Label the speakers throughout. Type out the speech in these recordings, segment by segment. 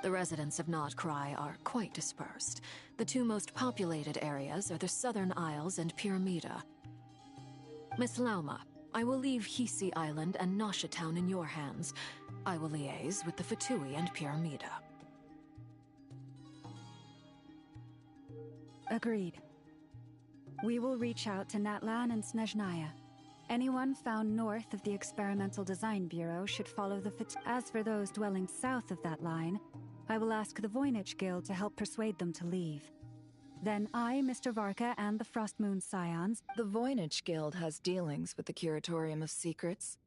Speaker 1: The residents of Notcry are quite dispersed. The two most populated areas are the Southern Isles and Pyramida. Miss Lauma, I will leave Hisi Island and Nasha Town in your hands. I will liaise with the Fatui and Pyramida.
Speaker 2: Agreed. We will reach out to Natlan and Snezhnaya. Anyone found north of the Experimental Design Bureau should follow the As for those dwelling south of that line, I will ask the Voynich Guild to help persuade them to leave. Then I, Mr. Varka, and the Frostmoon Scions...
Speaker 1: The Voynich Guild has dealings with the Curatorium of Secrets.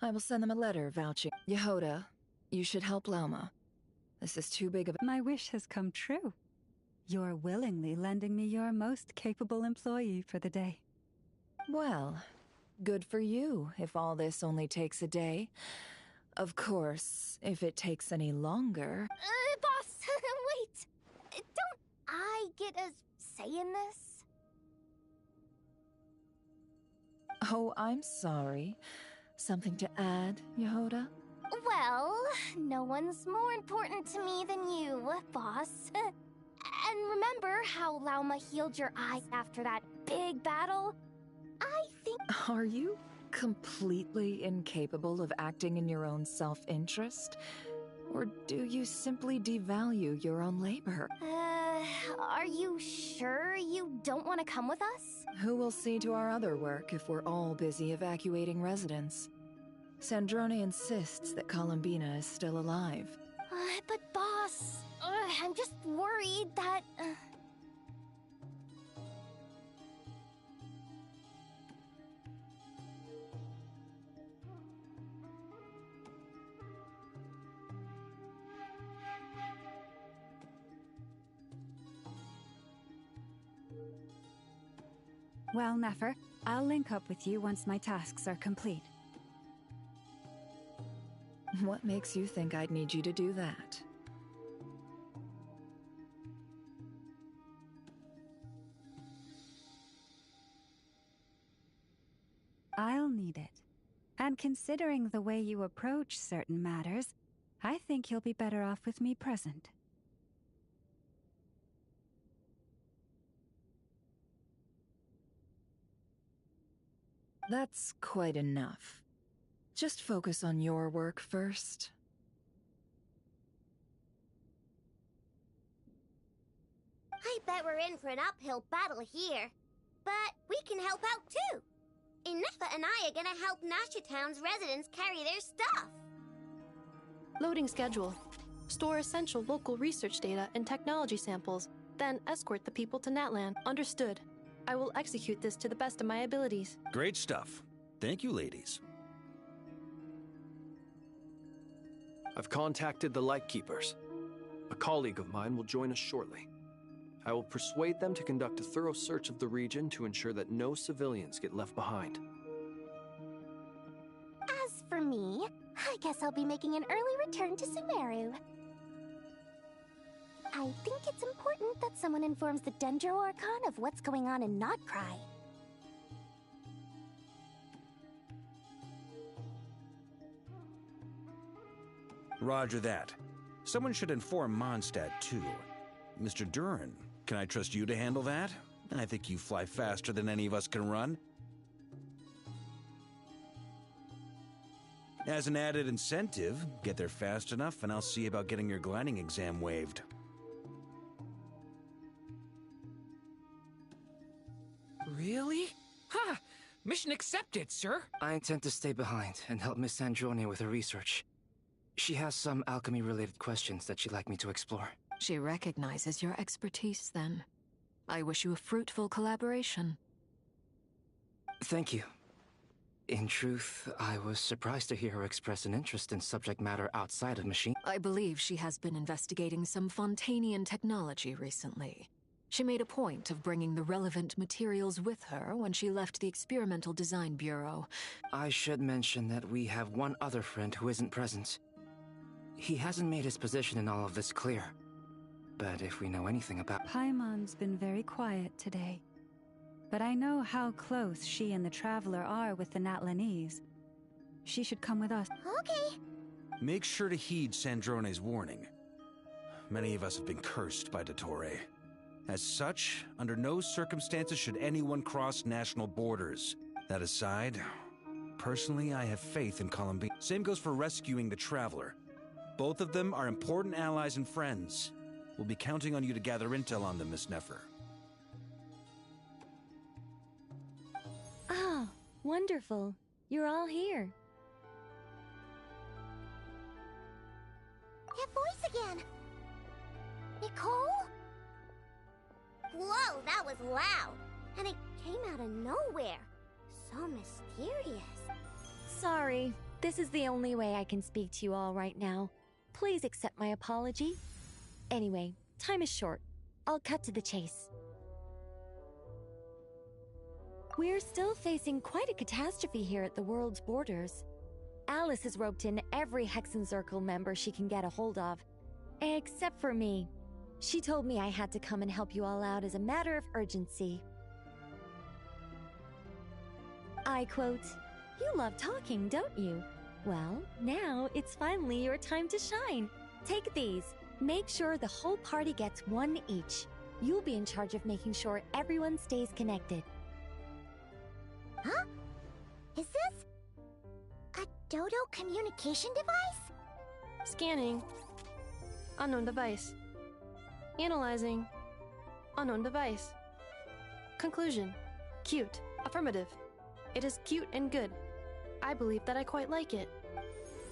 Speaker 1: I will send them a letter vouching. Yehoda, you should help Lauma. This is too big of a...
Speaker 2: My wish has come true. You're willingly lending me your most capable employee for the day.
Speaker 1: Well, good for you if all this only takes a day. Of course, if it takes any longer...
Speaker 3: Boss, wait! Don't I get a say in this?
Speaker 1: Oh, I'm sorry. Something to add, Yehoda?
Speaker 3: Well, no one's more important to me than you, boss. And remember how Lauma healed your eyes after that big battle? I think...
Speaker 1: Are you completely incapable of acting in your own self-interest? Or do you simply devalue your own labor?
Speaker 3: Are you sure you don't want to come with us?
Speaker 1: Who will see to our other work if we're all busy evacuating residents? Sandrone insists that Columbina is still alive.
Speaker 3: But boss, I'm just worried that...
Speaker 2: Well, Nefer, I'll link up with you once my tasks are complete.
Speaker 1: What makes you think I'd need you to do that?
Speaker 2: I'll need it. And considering the way you approach certain matters, I think you'll be better off with me present.
Speaker 1: That's quite enough. Just focus on your work first.
Speaker 3: I bet we're in for an uphill battle here. But we can help out too. Inefa and I are gonna help Nasha Town's residents carry their stuff.
Speaker 4: Loading schedule. Store essential local research data and technology samples, then escort the people to Natlan. Understood. I will execute this to the best of my abilities.
Speaker 5: Great stuff. Thank you, ladies.
Speaker 6: I've contacted the Lightkeepers. A colleague of mine will join us shortly. I will persuade them to conduct a thorough search of the region to ensure that no civilians get left behind.
Speaker 3: As for me, I guess I'll be making an early return to Sumeru. I think it's important that someone informs the Dendro Archon of what's going on in Notcry.
Speaker 5: Roger that. Someone should inform Mondstadt, too. Mr. Duran, can I trust you to handle that? I think you fly faster than any of us can run. As an added incentive, get there fast enough and I'll see about getting your gliding exam waived.
Speaker 7: Really? Ha! Mission accepted, sir!
Speaker 8: I intend to stay behind and help Miss Sandrone with her research. She has some alchemy-related questions that she'd like me to explore.
Speaker 1: She recognizes your expertise, then. I wish you a fruitful collaboration.
Speaker 8: Thank you. In truth, I was surprised to hear her express an interest in subject matter outside of machine.
Speaker 1: I believe she has been investigating some Fontanian technology recently. She made a point of bringing the relevant materials with her when she left the Experimental Design Bureau.
Speaker 8: I should mention that we have one other friend who isn't present. He hasn't made his position in all of this clear. But if we know anything about...
Speaker 2: Paimon's been very quiet today. But I know how close she and the Traveler are with the Natlanese. She should come with us.
Speaker 3: Okay.
Speaker 5: Make sure to heed Sandrone's warning. many of us have been cursed by Dottore. As such, under no circumstances should anyone cross national borders. That aside, personally, I have faith in Columbine. Same goes for rescuing the Traveler. Both of them are important allies and friends. We'll be counting on you to gather intel on them, Miss Nefer.
Speaker 9: Oh, wonderful. You're all here.
Speaker 3: That voice again! Nicole? Whoa, that was loud! And it came out of nowhere. So mysterious.
Speaker 9: Sorry, this is the only way I can speak to you all right now. Please accept my apology. Anyway, time is short. I'll cut to the chase. We're still facing quite a catastrophe here at the world's borders. Alice has roped in every Hexen Circle member she can get a hold of. Except for me. She told me I had to come and help you all out as a matter of urgency. I quote, "You love talking, don't you? Well, now it's finally your time to shine. Take these. Make sure the whole party gets one each. You'll be in charge of making sure everyone stays connected."
Speaker 3: Huh? Is this a Dodo communication device?
Speaker 4: Scanning. Unknown device. Analyzing. Unknown device. Conclusion. Cute. Affirmative. It is cute and good. I believe that I quite like it.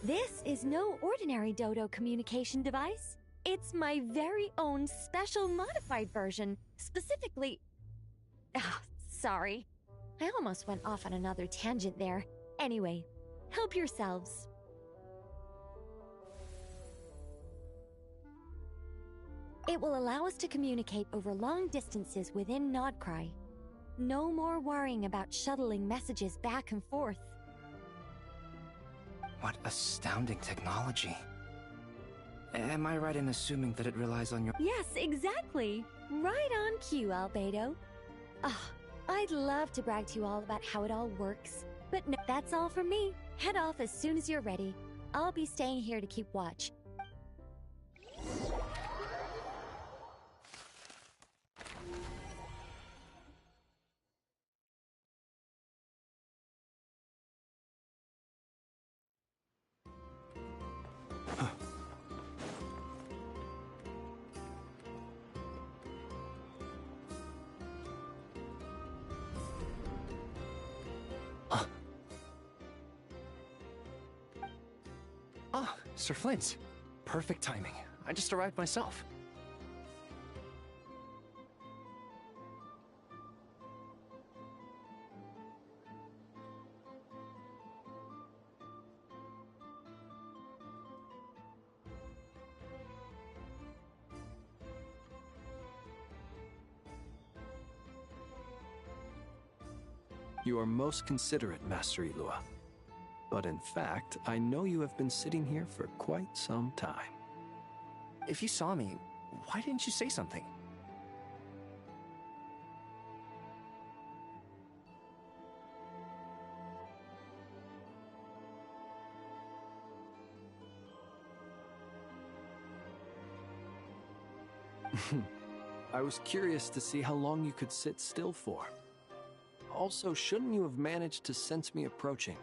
Speaker 9: This is no ordinary Dodo communication device. It's my very own special modified version, specifically... Ah, sorry. I almost went off on another tangent there. Anyway, help yourselves. It will allow us to communicate over long distances within Nodcry. No more worrying about shuttling messages back and forth.
Speaker 8: What astounding technology. Am I right in assuming that it relies on your...
Speaker 9: Yes, exactly. Right on cue, Albedo. I'd love to brag to you all about how it all works. But no, that's all from me. Head off as soon as you're ready. I'll be staying here to keep watch.
Speaker 6: Ah, Sir Flint. Perfect timing. I just arrived myself. You are most considerate, Master Ilua. But in fact, I know you have been sitting here for quite some time.
Speaker 10: If you saw me, why didn't you say something?
Speaker 6: I was curious to see how long you could sit still for. Also, shouldn't you have managed to sense me approaching?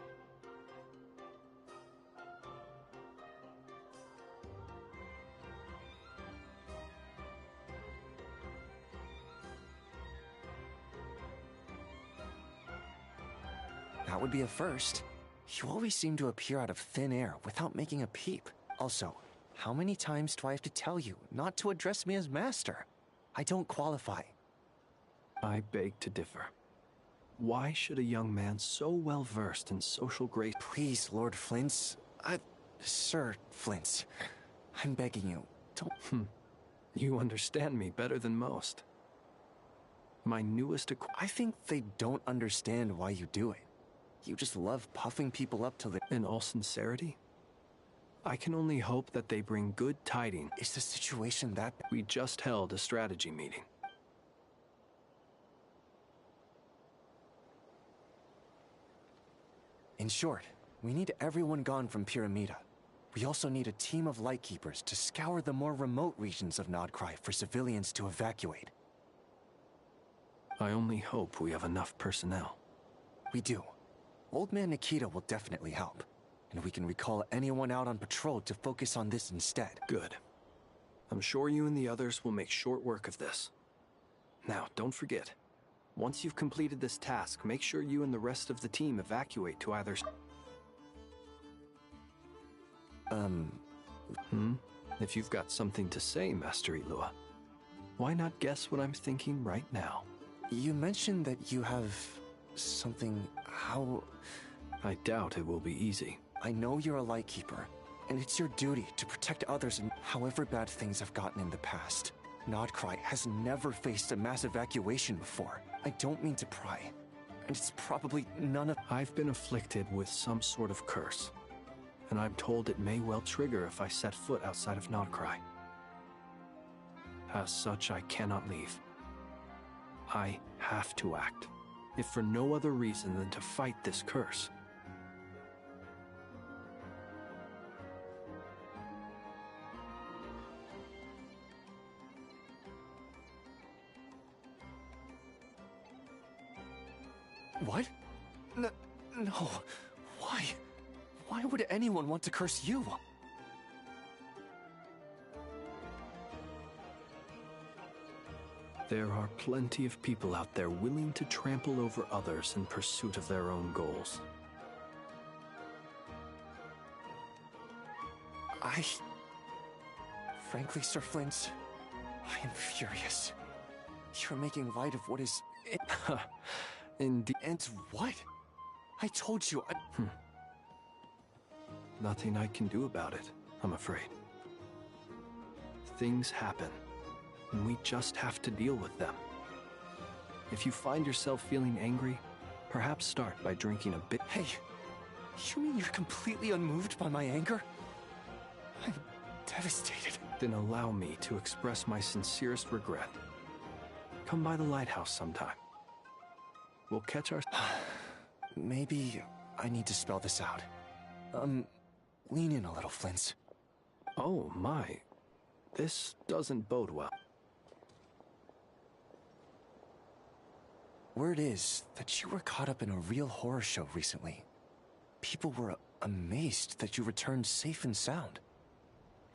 Speaker 10: That would be a first. You always seem to appear out of thin air without making a peep. Also, how many times do I have to tell you not to address me as master? I don't qualify.
Speaker 6: I beg to differ. Why should a young man so well versed in social grace...
Speaker 10: Please, Lord Flint's... Sir Flint's... I'm begging you, don't...
Speaker 6: You understand me better than most. My newest
Speaker 10: I think they don't understand why you do it. You just love puffing people up till they...
Speaker 6: In all sincerity, I can only hope that they bring good tidings.
Speaker 10: Is the situation that...
Speaker 6: We just held a strategy meeting.
Speaker 10: In short, we need everyone gone from Pyramida. We also need a team of Lightkeepers to scour the more remote regions of Nodcry for civilians to evacuate.
Speaker 6: I only hope we have enough personnel.
Speaker 10: We do. Old Man Nikita will definitely help. And we can recall anyone out on patrol to focus on this instead.
Speaker 6: Good. I'm sure you and the others will make short work of this. Now, don't forget. Once you've completed this task, make sure you and the rest of the team evacuate to either... If you've got something to say, Master Ilua, why not guess what I'm thinking right now?
Speaker 10: You mentioned that you have something... how...
Speaker 6: I doubt it will be easy.
Speaker 10: I know you're a Lightkeeper, and it's your duty to protect others and however bad things have gotten in the past. Nodcry has never faced a mass evacuation before. I don't mean to pry, and it's probably none of...
Speaker 6: I've been afflicted with some sort of curse, and I'm told it may well trigger if I set foot outside of Nodcry. As such, I cannot leave. I have to act, if for no other reason than to fight this curse.
Speaker 10: What? No. Why? Why would anyone want to curse you?
Speaker 6: There are plenty of people out there willing to trample over others in pursuit of their own goals.
Speaker 10: Frankly, Sir Flint, I am furious. You're making light of what is...
Speaker 6: Indeed.
Speaker 10: And what? I told you
Speaker 6: Nothing I can do about it, I'm afraid. Things happen, and we just have to deal with them. If you find yourself feeling angry, perhaps start by drinking a bit.
Speaker 10: Hey, you mean you're completely unmoved by my anger? I'm devastated.
Speaker 6: Then allow me to express my sincerest regret. Come by the lighthouse sometime. We'll catch our...
Speaker 10: Maybe I need to spell this out. Lean in a little, Flint.
Speaker 6: Oh, my. This doesn't bode well.
Speaker 10: Word is that you were caught up in a real horror show recently. People were amazed that you returned safe and sound.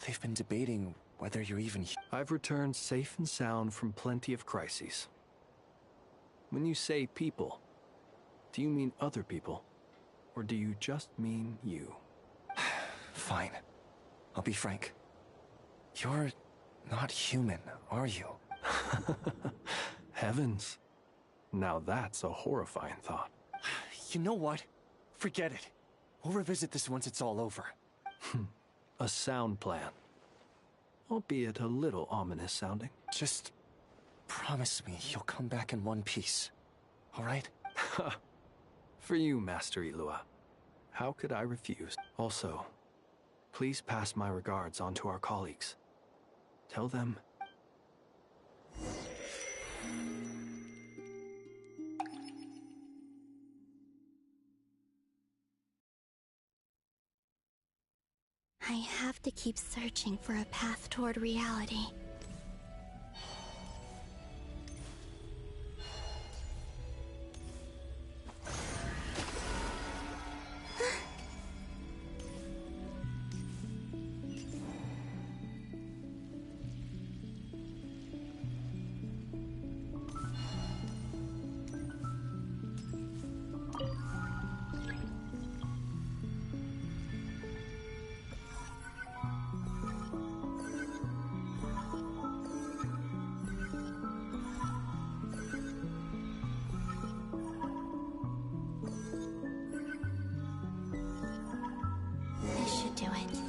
Speaker 10: They've been debating whether you're even...
Speaker 6: I've returned safe and sound from plenty of crises. When you say people, do you mean other people? Or do you just mean you?
Speaker 10: Fine. I'll be frank. You're not human, are you?
Speaker 6: Heavens. Now that's a horrifying thought.
Speaker 10: You know what? Forget it. We'll revisit this once it's all over.
Speaker 6: A sound plan. Albeit a little ominous sounding.
Speaker 10: Just promise me you'll come back in one piece. All right?
Speaker 6: For you, Master Ilua. How could I refuse? Also, please pass my regards on to our colleagues. Tell them...
Speaker 3: I have to keep searching for a path toward reality. Do it.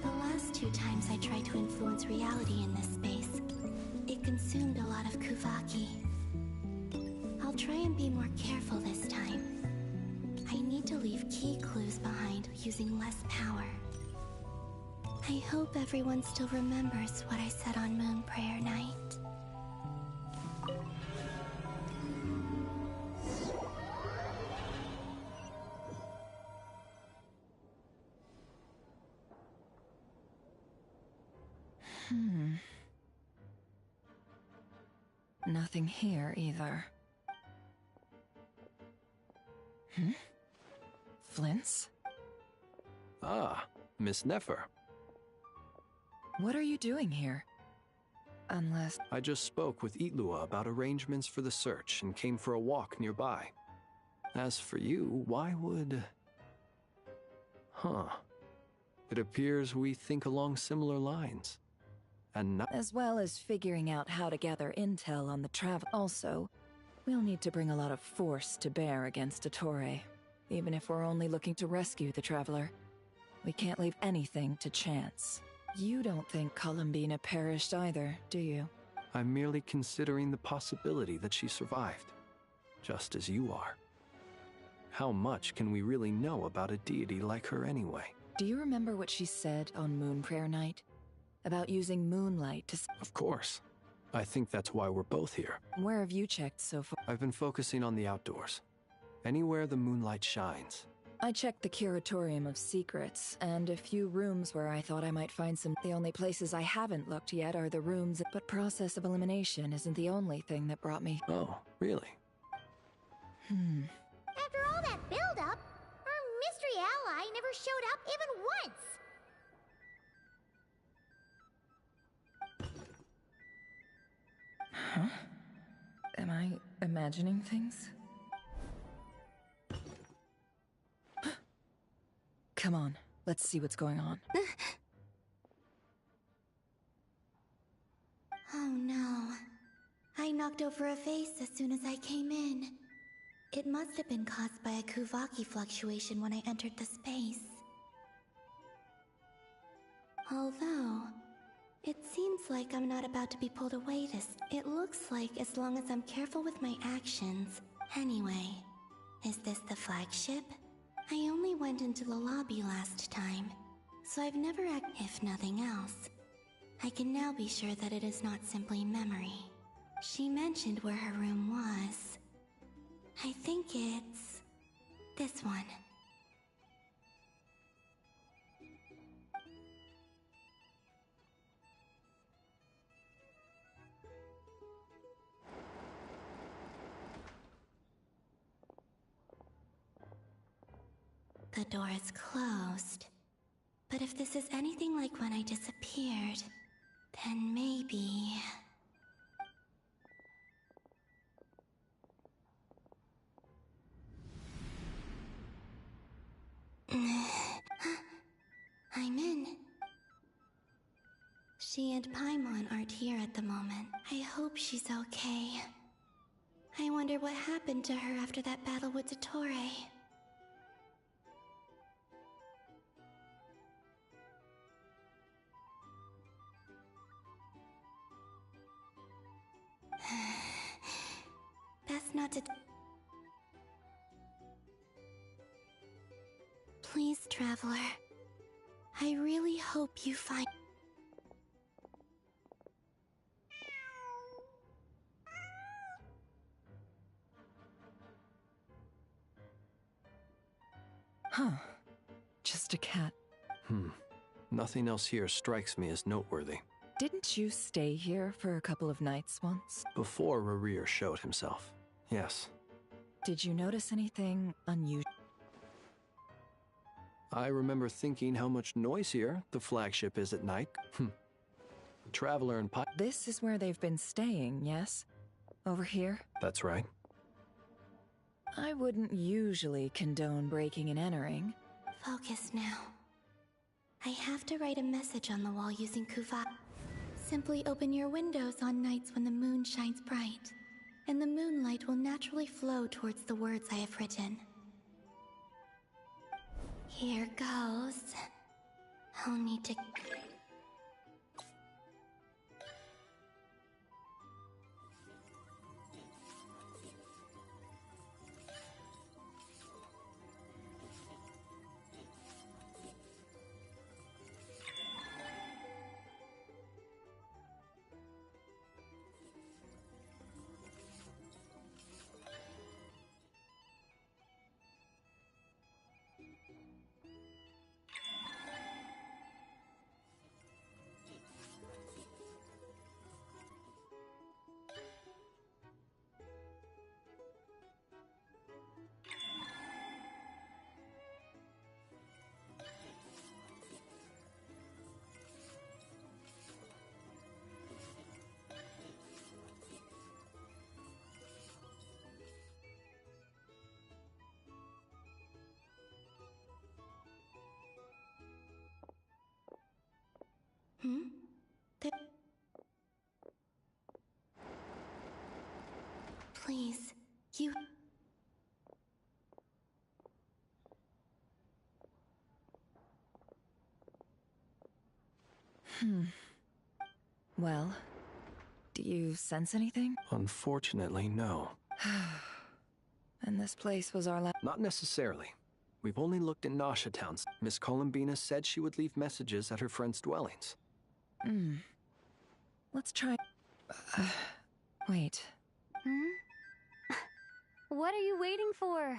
Speaker 3: The last 2 times I tried to influence reality in this space, it consumed a lot of Kuvaki. I'll try and be more careful this time. I need to leave key clues behind using less power. I hope everyone still remembers what I said on Moon Prayer Night.
Speaker 11: Nothing here either. Flints?
Speaker 6: Ah, Miss Nefer.
Speaker 11: What are you doing here? Unless...
Speaker 6: I just spoke with Itlua about arrangements for the search and came for a walk nearby. As for you, why would... Huh. It appears we think along similar lines. And not...
Speaker 11: As well as figuring out how to gather intel on the travel. Also, we'll need to bring a lot of force to bear against Dottore, even if we're only looking to rescue the Traveler. We can't leave anything to chance. You don't think Columbina perished either, do you?
Speaker 6: I'm merely considering the possibility that she survived, just as you are. How much can we really know about a deity like her anyway?
Speaker 11: Do you remember what she said on Moon Prayer Night? About using moonlight to...
Speaker 6: Of course. I think that's why we're both here.
Speaker 11: Where have you checked so far?
Speaker 6: I've been focusing on the outdoors. Anywhere the moonlight shines.
Speaker 11: I checked the Curatorium of Secrets, and a few rooms where I thought I might find some. The only places I haven't looked yet are the rooms, but process of elimination isn't the only thing that brought me.
Speaker 6: Oh, really?
Speaker 3: After all that build-up, our mystery ally never showed up even once!
Speaker 11: Huh? Am I imagining things? Come on, let's see what's going on.
Speaker 3: Oh no. I knocked over a vase as soon as I came in. It must have been caused by a Kuvaki fluctuation when I entered the space. Although, it seems like I'm not about to be pulled away this. It looks like as long as I'm careful with my actions. Anyway, is this the flagship? I only went into the lobby last time, so I've never if nothing else. I can now be sure that it is not simply memory. She mentioned where her room was. I think it's... this one. The door is closed. But if this is anything like when I disappeared, then maybe... I'm in. She and Paimon aren't here at the moment. I hope she's okay. I wonder what happened to her after that battle with Dottore. Best not to... Please, Traveler. I really hope you find...
Speaker 11: Huh. Just a cat.
Speaker 6: Nothing else here strikes me as noteworthy.
Speaker 11: Didn't you stay here for a couple of nights once?
Speaker 6: Before Rarir showed himself, yes.
Speaker 11: Did you notice anything unusual?
Speaker 6: I remember thinking how much noisier the flagship is at night. Traveler and
Speaker 11: This is where they've been staying, yes? Over here?
Speaker 6: That's right.
Speaker 11: I wouldn't usually condone breaking and entering.
Speaker 3: Focus now. I have to write a message on the wall using Kuvaki. Simply open your windows on nights when the moon shines bright, and the moonlight will naturally flow towards the words I have written. Here goes. I'll need to... Hmm? Please, you...
Speaker 11: Well, do you sense anything?
Speaker 6: Unfortunately, no.
Speaker 11: And this place was our last.
Speaker 6: Not necessarily. We've only looked in Nasha towns. Miss Columbina said she would leave messages at her friends' dwellings.
Speaker 11: Let's try. Wait.
Speaker 9: What are you waiting for?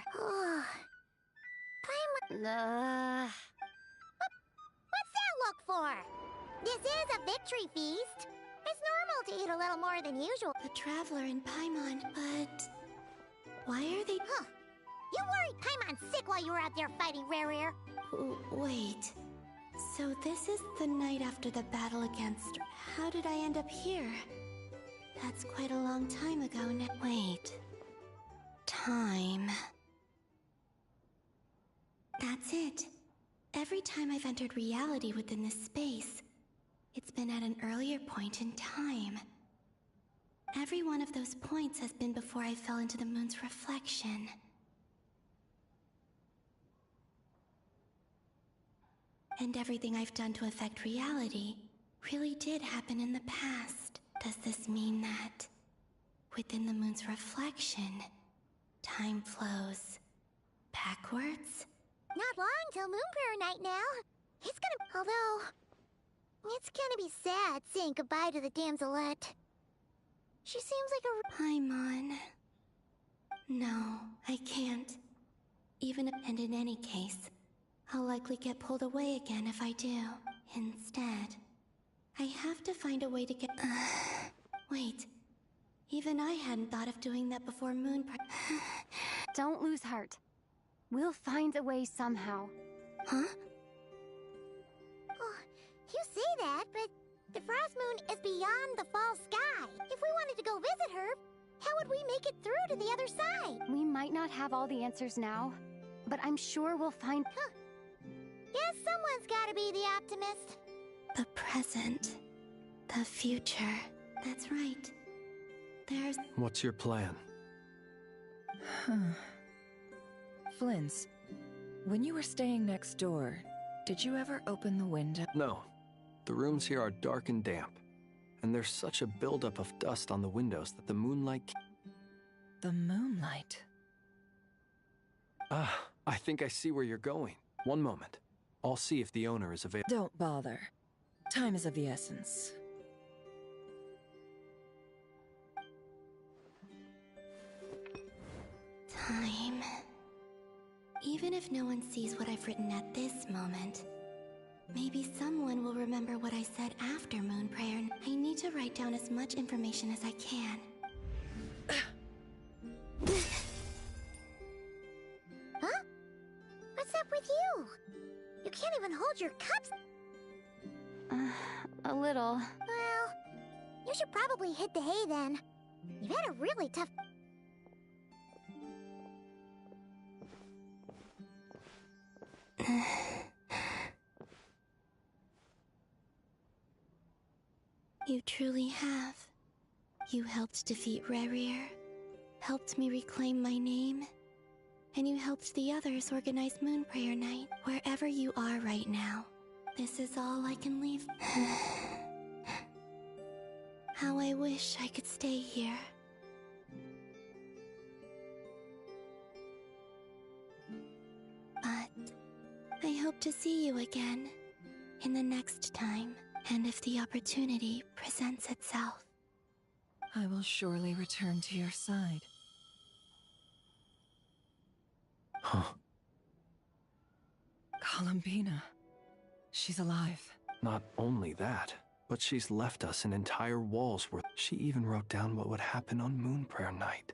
Speaker 3: What's that look for? This is a victory feast. It's normal to eat a little more than usual.
Speaker 12: The Traveler in Paimon, but... why are they...
Speaker 3: Huh. You worried Paimon sick while you were out there fighting Rare.
Speaker 12: Wait. So this is the night after the battle against... How did I end up here? That's quite a long time ago now. Wait. Time. That's it. Every time I've entered reality within this space, it's been at an earlier point in time. Every one of those points has been before I fell into the moon's reflection. And everything I've done to affect reality really did happen in the past. Does this mean that within the moon's reflection, time flows backwards?
Speaker 3: Not long till Moon Prayer Night now. Although, it's gonna be sad saying goodbye to the damselette. She seems like a...
Speaker 12: Paimon. No, I can't. And in any case, I'll likely get pulled away again if I do. Instead, I have to find a way to get... Wait. Even I hadn't thought of doing that before
Speaker 9: Don't lose heart. We'll find a way somehow.
Speaker 12: Huh?
Speaker 3: Oh, you say that, but the Frost Moon is beyond the fall sky. If we wanted to go visit her, how would we make it through to the other side?
Speaker 9: We might not have all the answers now, but I'm sure we'll find...
Speaker 3: Guess someone's gotta be the optimist.
Speaker 12: The present. The future. That's right. There's...
Speaker 6: What's your plan?
Speaker 11: Flint's, when you were staying next door, did you ever open the window?
Speaker 6: No. The rooms here are dark and damp, and there's such a buildup of dust on the windows that the moonlight...
Speaker 11: The moonlight?
Speaker 6: Ah, I think I see where you're going. One moment. I'll see if the owner is available.
Speaker 11: Don't bother. Time is of the essence.
Speaker 12: Time. Even if no one sees what I've written at this moment, maybe someone will remember what I said after Moon Prayer. I need to write down as much information as I can.
Speaker 3: Huh? What's up with you? You can't even hold your cups.
Speaker 9: A little.
Speaker 3: Well, you should probably hit the hay then. You've had a really tough...
Speaker 12: You truly have. You helped defeat Rerir, helped me reclaim my name, and you helped the others organize Moon Prayer Night. Wherever you are right now, this is all I can leave. How I wish I could stay here. But I hope to see you again in the next time, and if the opportunity presents itself.
Speaker 11: I will surely return to your side.
Speaker 6: Huh.
Speaker 11: Columbina. She's alive.
Speaker 6: Not only that, but she's left us an entire wall's worth. She even wrote down what would happen on Moon Prayer Night.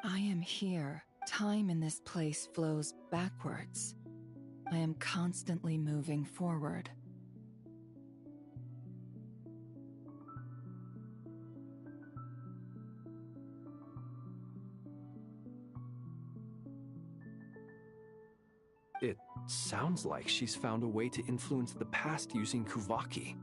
Speaker 11: I am here. Time in this place flows backwards. I am constantly moving forward.
Speaker 6: It sounds like she's found a way to influence the past using Kuvaki.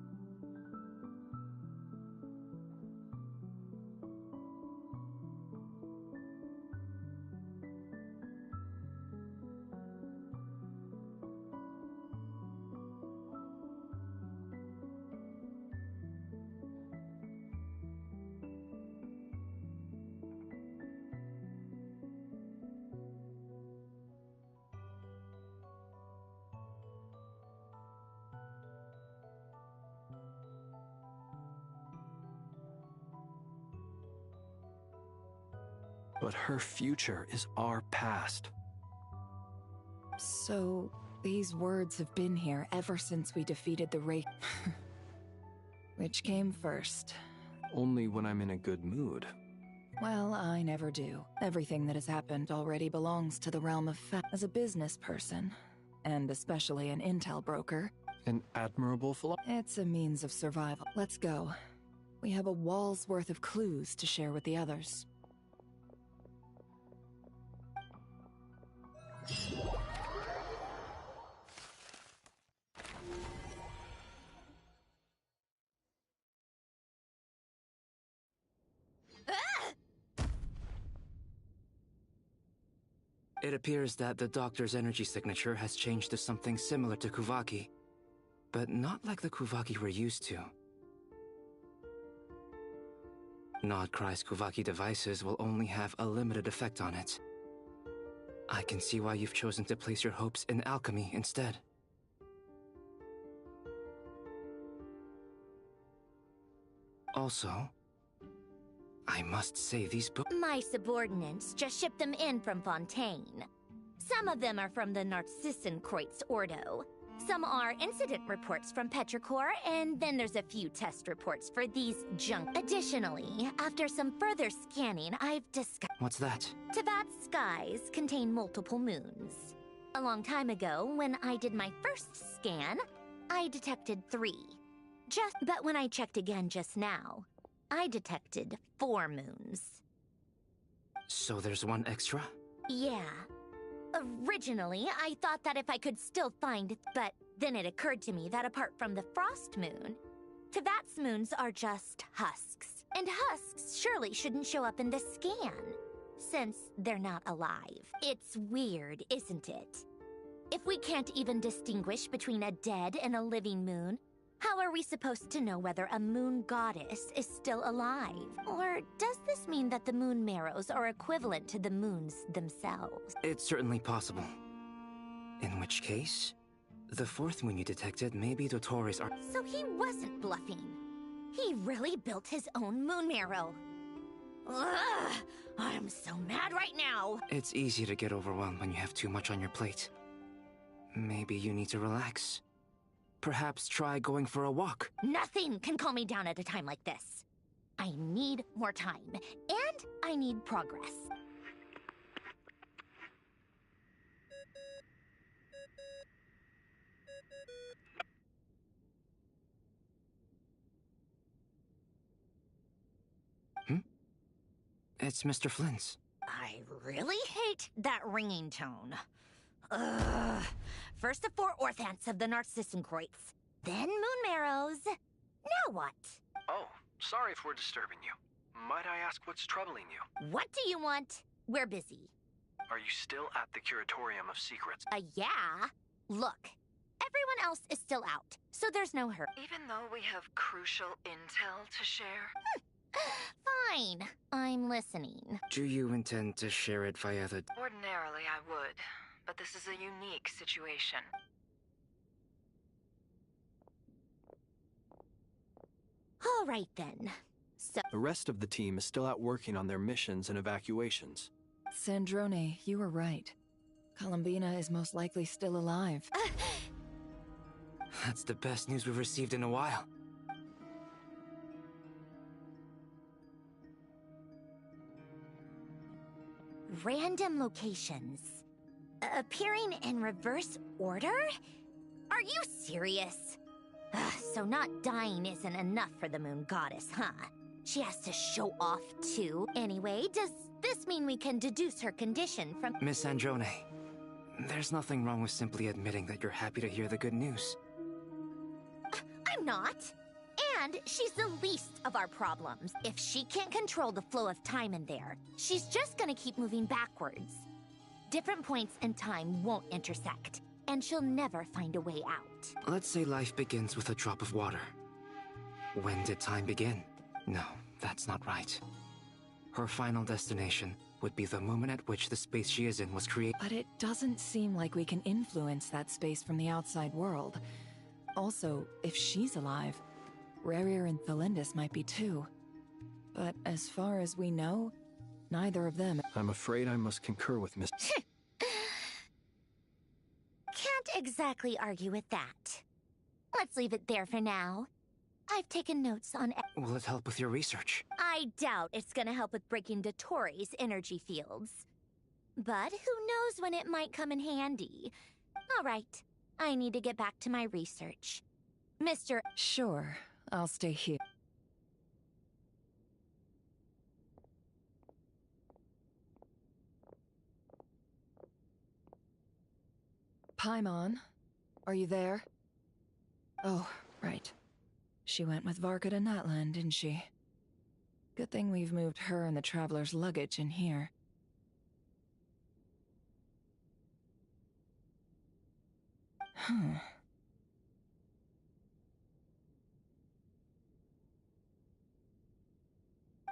Speaker 6: But her future is our past.
Speaker 11: So, these words have been here ever since we defeated the Wraith. Which came first?
Speaker 6: Only when I'm in a good mood.
Speaker 11: Well, I never do. Everything that has happened already belongs to the realm of As a business person, and especially an intel broker,
Speaker 6: An admirable philosophy.
Speaker 11: it's a means of survival. Let's go. We have a wall's worth of clues to share with the others.
Speaker 8: It appears that the doctor's energy signature has changed to something similar to Kuvaki, but not like the Kuvaki we're used to. Nodcry's Kuvaki devices will only have a limited effect on it. I can see why you've chosen to place your hopes in alchemy instead. Also, I must say these books...
Speaker 9: My subordinates just shipped them in from Fontaine. Some of them are from the Narcissenkreuz Ordo. Some are incident reports from Petrichor, and then there's a few test reports for these junk. Additionally, after some further scanning, I've discovered...
Speaker 8: What's that?
Speaker 9: Teyvat's skies contain multiple moons. A long time ago, when I did my first scan, I detected 3. But when I checked again just now, I detected 4 moons.
Speaker 8: So there's one extra?
Speaker 9: Yeah. Originally, I thought that if I could still find... But then it occurred to me that apart from the frost moon, Teyvat's moons are just husks. And husks surely shouldn't show up in the scan, since they're not alive. It's weird, isn't it? If we can't even distinguish between a dead and a living moon, how are we supposed to know whether a moon goddess is still alive? Or does this mean that the moon marrows are equivalent to the moons themselves?
Speaker 8: It's certainly possible. In which case, the 4th moon you detected may be Dottores'
Speaker 9: So he wasn't bluffing. He really built his own moon marrow. Ugh! I'm so mad right now!
Speaker 8: It's easy to get overwhelmed when you have too much on your plate. Maybe you need to relax. Perhaps try going for a walk.
Speaker 9: Nothing can calm me down at a time like this. I need more time, and I need progress.
Speaker 8: It's Mr. Flynn's.
Speaker 9: I really hate that ringing tone. Ugh. First the 4 orthants of the Narcissenkreuz, then moon marrows. Now what?
Speaker 6: Oh, sorry if we're disturbing you. Might I ask what's troubling you?
Speaker 9: What do you want? We're busy.
Speaker 6: Are you still at the Curatorium of Secrets?
Speaker 9: Yeah. Look, everyone else is still out, so there's no hurry.
Speaker 11: Even though we have crucial intel to share?
Speaker 9: Fine. I'm listening.
Speaker 8: Do you intend to share it via the...
Speaker 11: Ordinarily I would, but this is a unique situation.
Speaker 9: All right then. So
Speaker 6: The rest of the team is still out working on their missions and evacuations.
Speaker 11: Sandrone, you were right. Columbina is most likely still alive.
Speaker 8: That's the best news we've received in a while.
Speaker 9: Random locations. Appearing in reverse order? Are you serious? So not dying isn't enough for the moon goddess, huh? She has to show off too. Anyway, does this mean we can deduce her condition from...
Speaker 8: Miss Androne, There's nothing wrong with simply admitting that you're happy to hear the good news.
Speaker 13: I'm not. And she's the least of our problems. If she can't control the flow of time in there, she's just gonna keep moving backwards. Different points in time won't intersect, and she'll never find a way out.
Speaker 8: Let's say life begins with a drop of water. When did time begin? No, that's not right. Her final destination would be the moment at which the space she is in was created.
Speaker 11: But it doesn't seem like we can influence that space from the outside world. Also, if she's alive, Rarier and Thalindus might be too. But as far as we know, neither of them...
Speaker 6: I'm afraid I must concur with Miss...
Speaker 13: Can't exactly argue with that. Let's leave it there for now. I've taken notes on...
Speaker 8: Will it help with your research?
Speaker 13: I doubt it's gonna help with breaking Dottoro's energy fields. But who knows when it might come in handy. All right, I need to get back to my research. Mr.
Speaker 11: Sure, I'll stay here. Paimon, are you there? Oh, right. She went with Varka to Natlan, didn't she? Good thing we've moved her and the Traveler's luggage in here.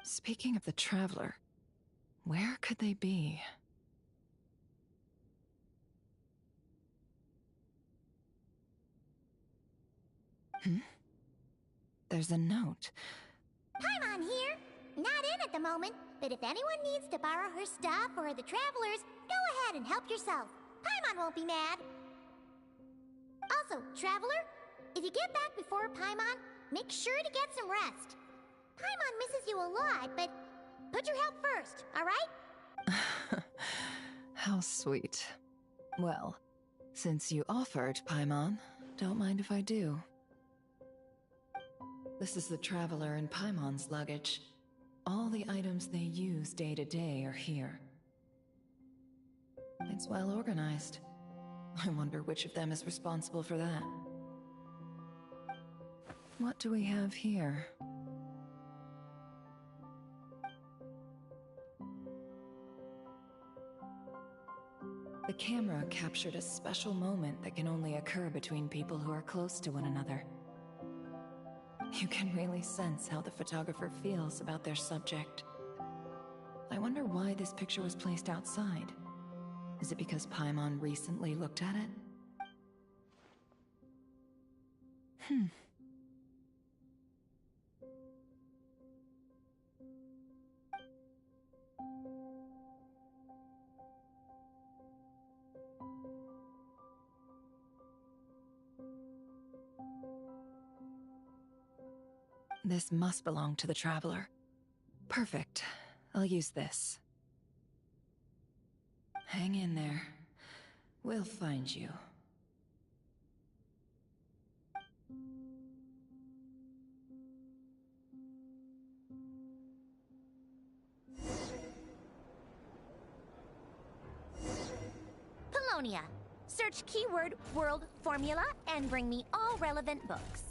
Speaker 11: Speaking of the Traveler, where could they be? There's a note.
Speaker 3: Paimon here. Not in at the moment, but if anyone needs to borrow her stuff or the Travelers, go ahead and help yourself. Paimon won't be mad. Also, Traveler, if you get back before Paimon, make sure to get some rest. Paimon misses you a lot, but put your health first, alright?
Speaker 11: How sweet. Well, since you offered, Paimon, don't mind if I do. This is the Traveler and Paimon's luggage. All the items they use day to day are here. It's well organized. I wonder which of them is responsible for that. What do we have here? The camera captured a special moment that can only occur between people who are close to one another. You can really sense how the photographer feels about their subject. I wonder why this picture was placed outside. Is it because Paimon recently looked at it? This must belong to the Traveler. Perfect. I'll use this. Hang in there. We'll find you.
Speaker 13: Paulownia. Search keyword world formula and bring me all relevant books.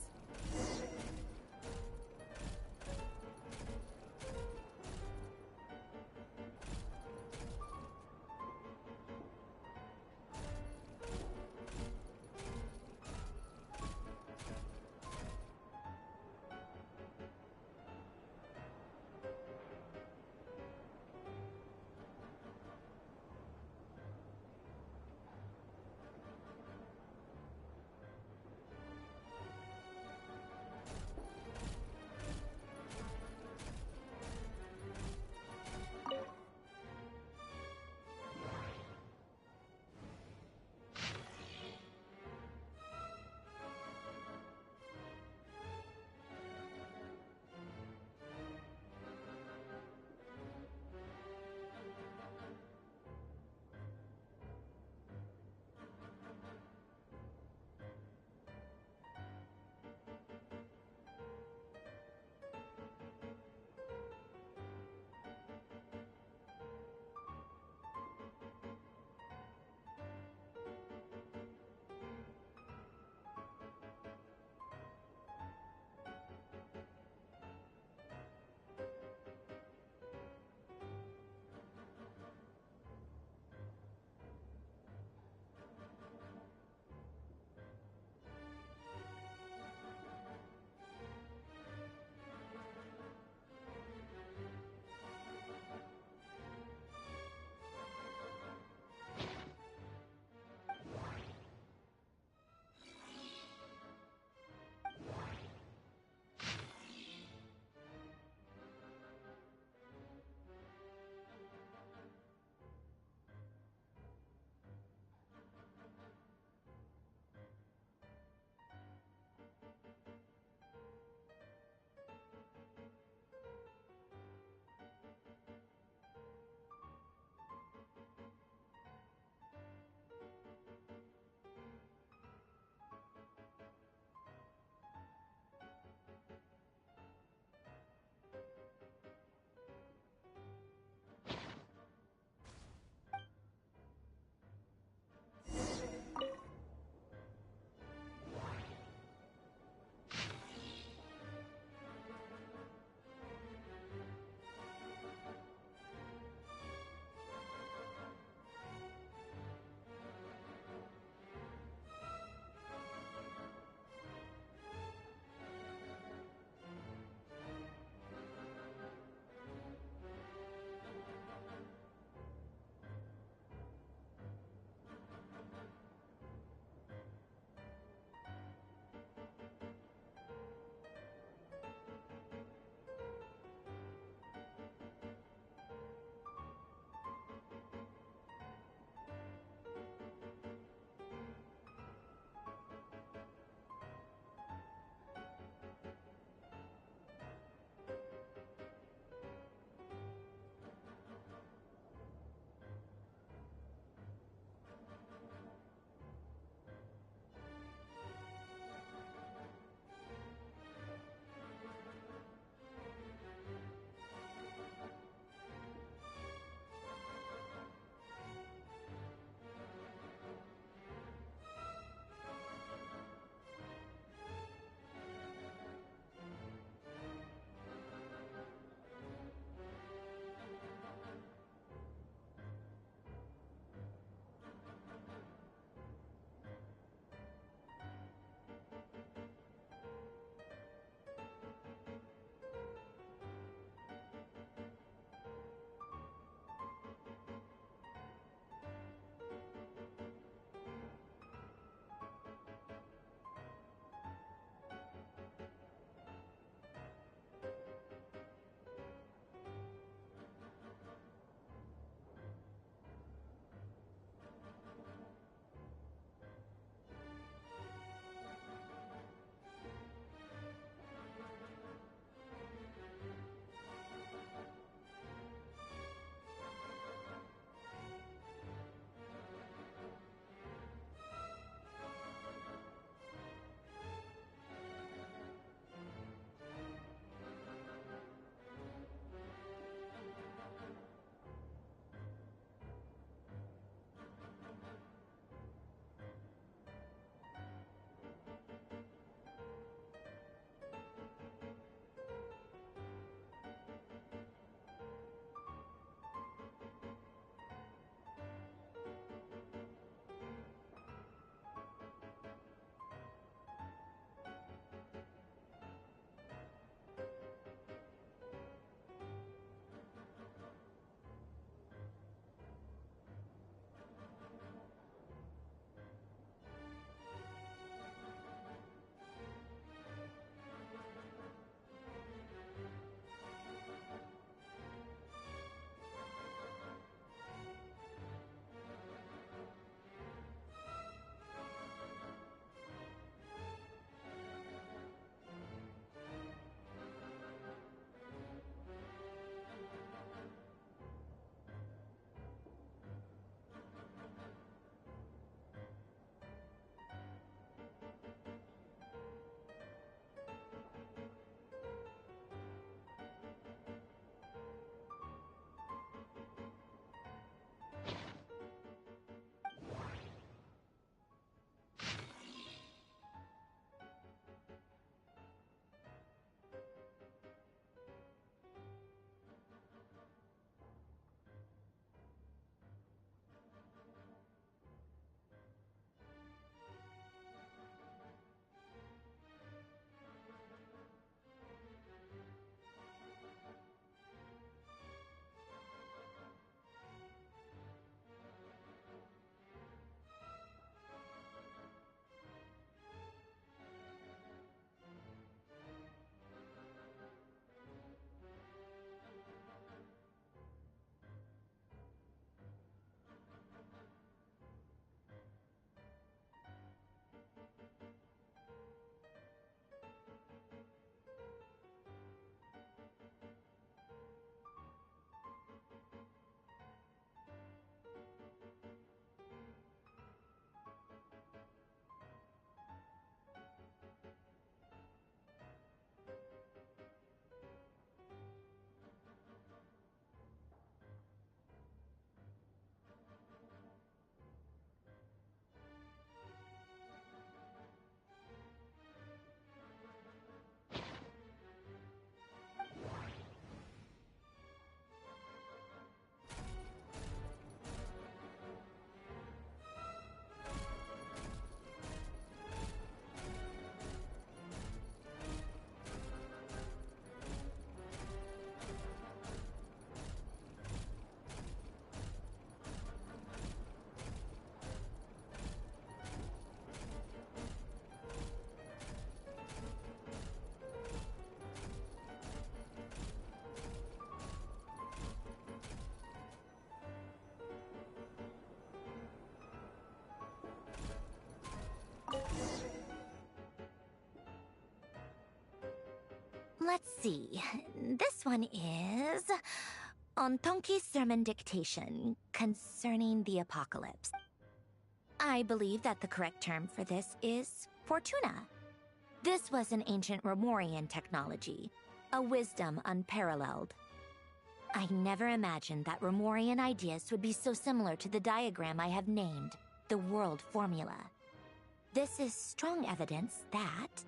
Speaker 13: Let's see. This one is Ontonki's sermon dictation concerning the apocalypse. I believe that the correct term for this is Fortuna. This was an ancient Romorian technology, a wisdom unparalleled. I never imagined that Romorian ideas would be so similar to the diagram I have named, the World Formula. This is strong evidence that...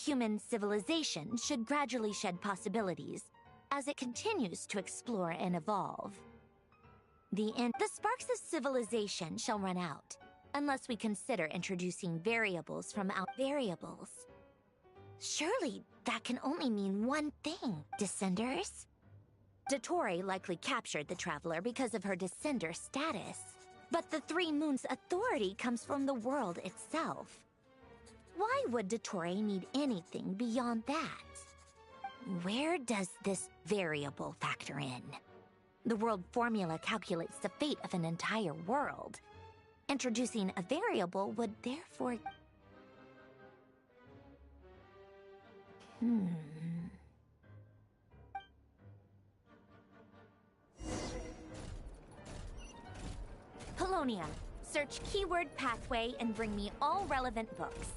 Speaker 13: human civilization should gradually shed possibilities as it continues to explore and evolve. The sparks of civilization shall run out, unless we consider introducing variables from out variables. Surely that can only mean one thing, Descenders. Dottore likely captured the Traveler because of her Descender status, but the Three Moons' authority comes from the world itself. Why would Dottore need anything beyond that? Where does this variable factor in? The world formula calculates the fate of an entire world. Introducing a variable would therefore... Polonia, search keyword pathway and bring me all relevant books.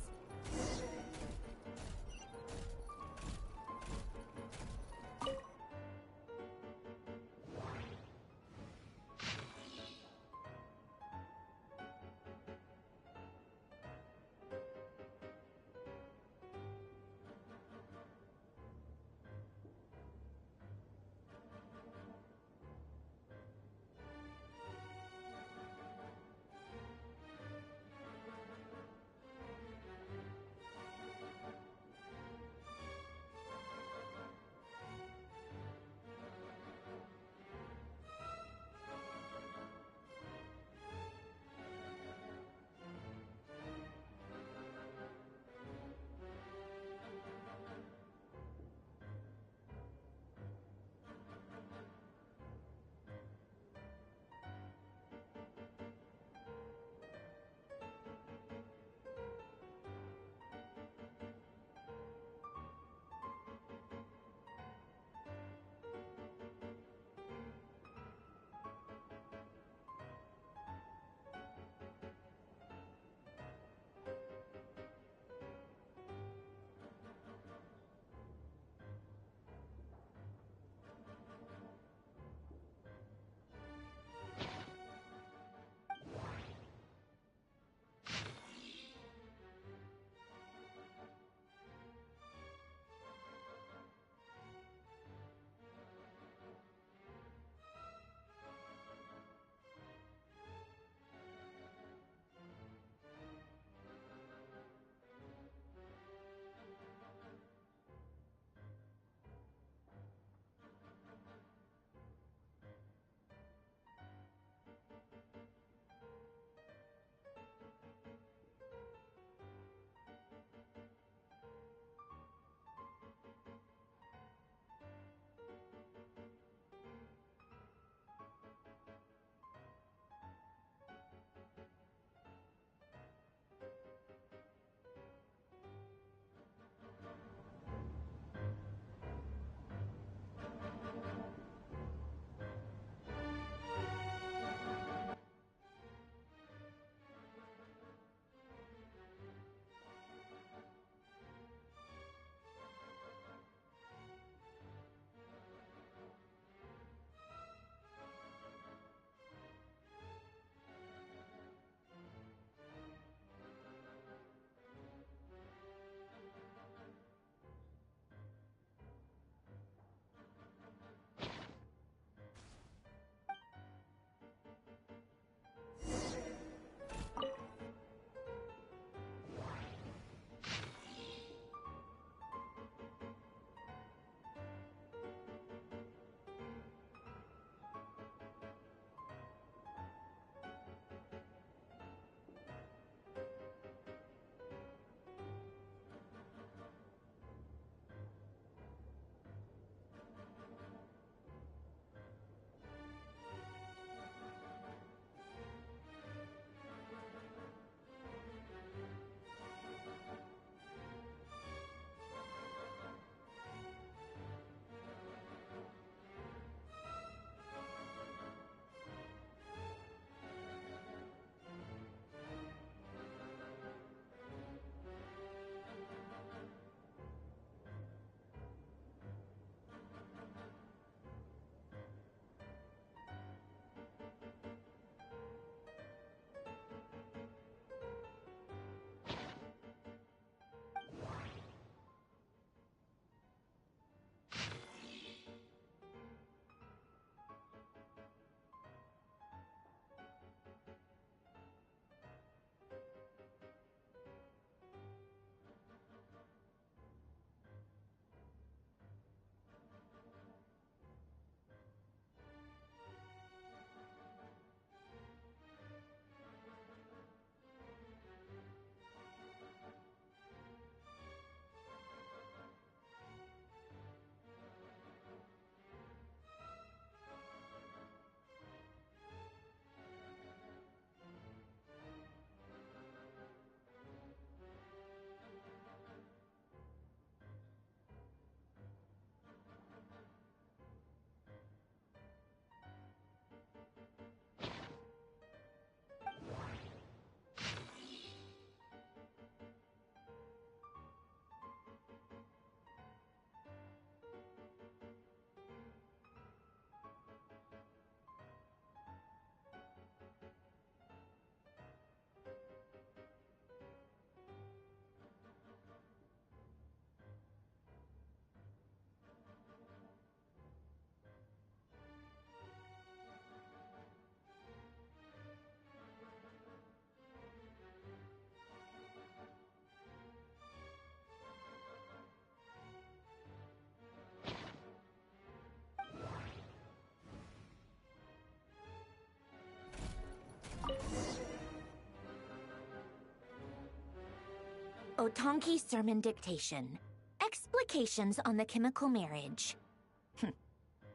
Speaker 13: Otonki Sermon Dictation. Explications on the Chemical Marriage.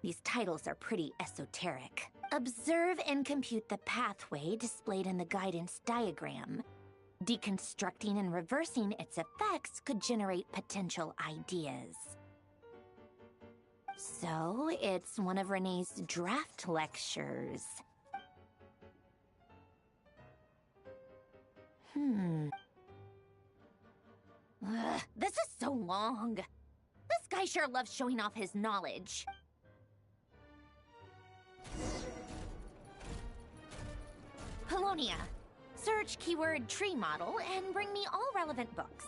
Speaker 13: These titles are pretty esoteric. Observe and compute the pathway displayed in the guidance diagram. Deconstructing and reversing its effects could generate potential ideas. So, it's one of Renee's draft lectures. This is so long. This guy sure loves showing off his knowledge. Polonia. Search keyword tree model and bring me all relevant books.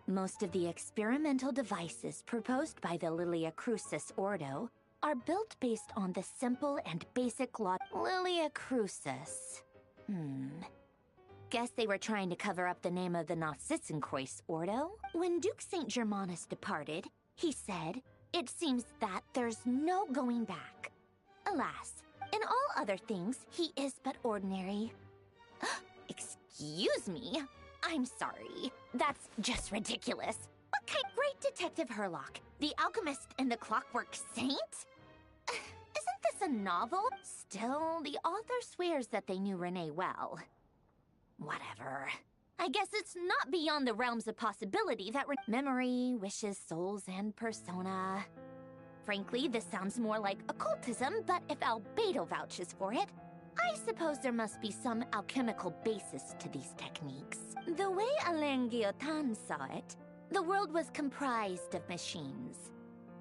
Speaker 13: Most of the experimental devices proposed by the Lilia Crucis Ordo are built based on the simple and basic law. Lilia Crucis. Guess they were trying to cover up the name of the Nausitzenkreuz Ordo. When Duke St. Germanus departed, he said, "It seems that there's no going back." Alas, in all other things, he is but ordinary. Excuse me? I'm sorry. That's just ridiculous. What kind? Great Detective Herlock, the alchemist and the clockwork saint? Isn't this a novel? Still, the author swears that they knew Renee well. Whatever. I guess it's not beyond the realms of possibility that memory, wishes, souls, and persona. Frankly, this sounds more like occultism, but if Albedo vouches for it, I suppose there must be some alchemical basis to these techniques. The way Alain Guillotin saw it, the world was comprised of machines.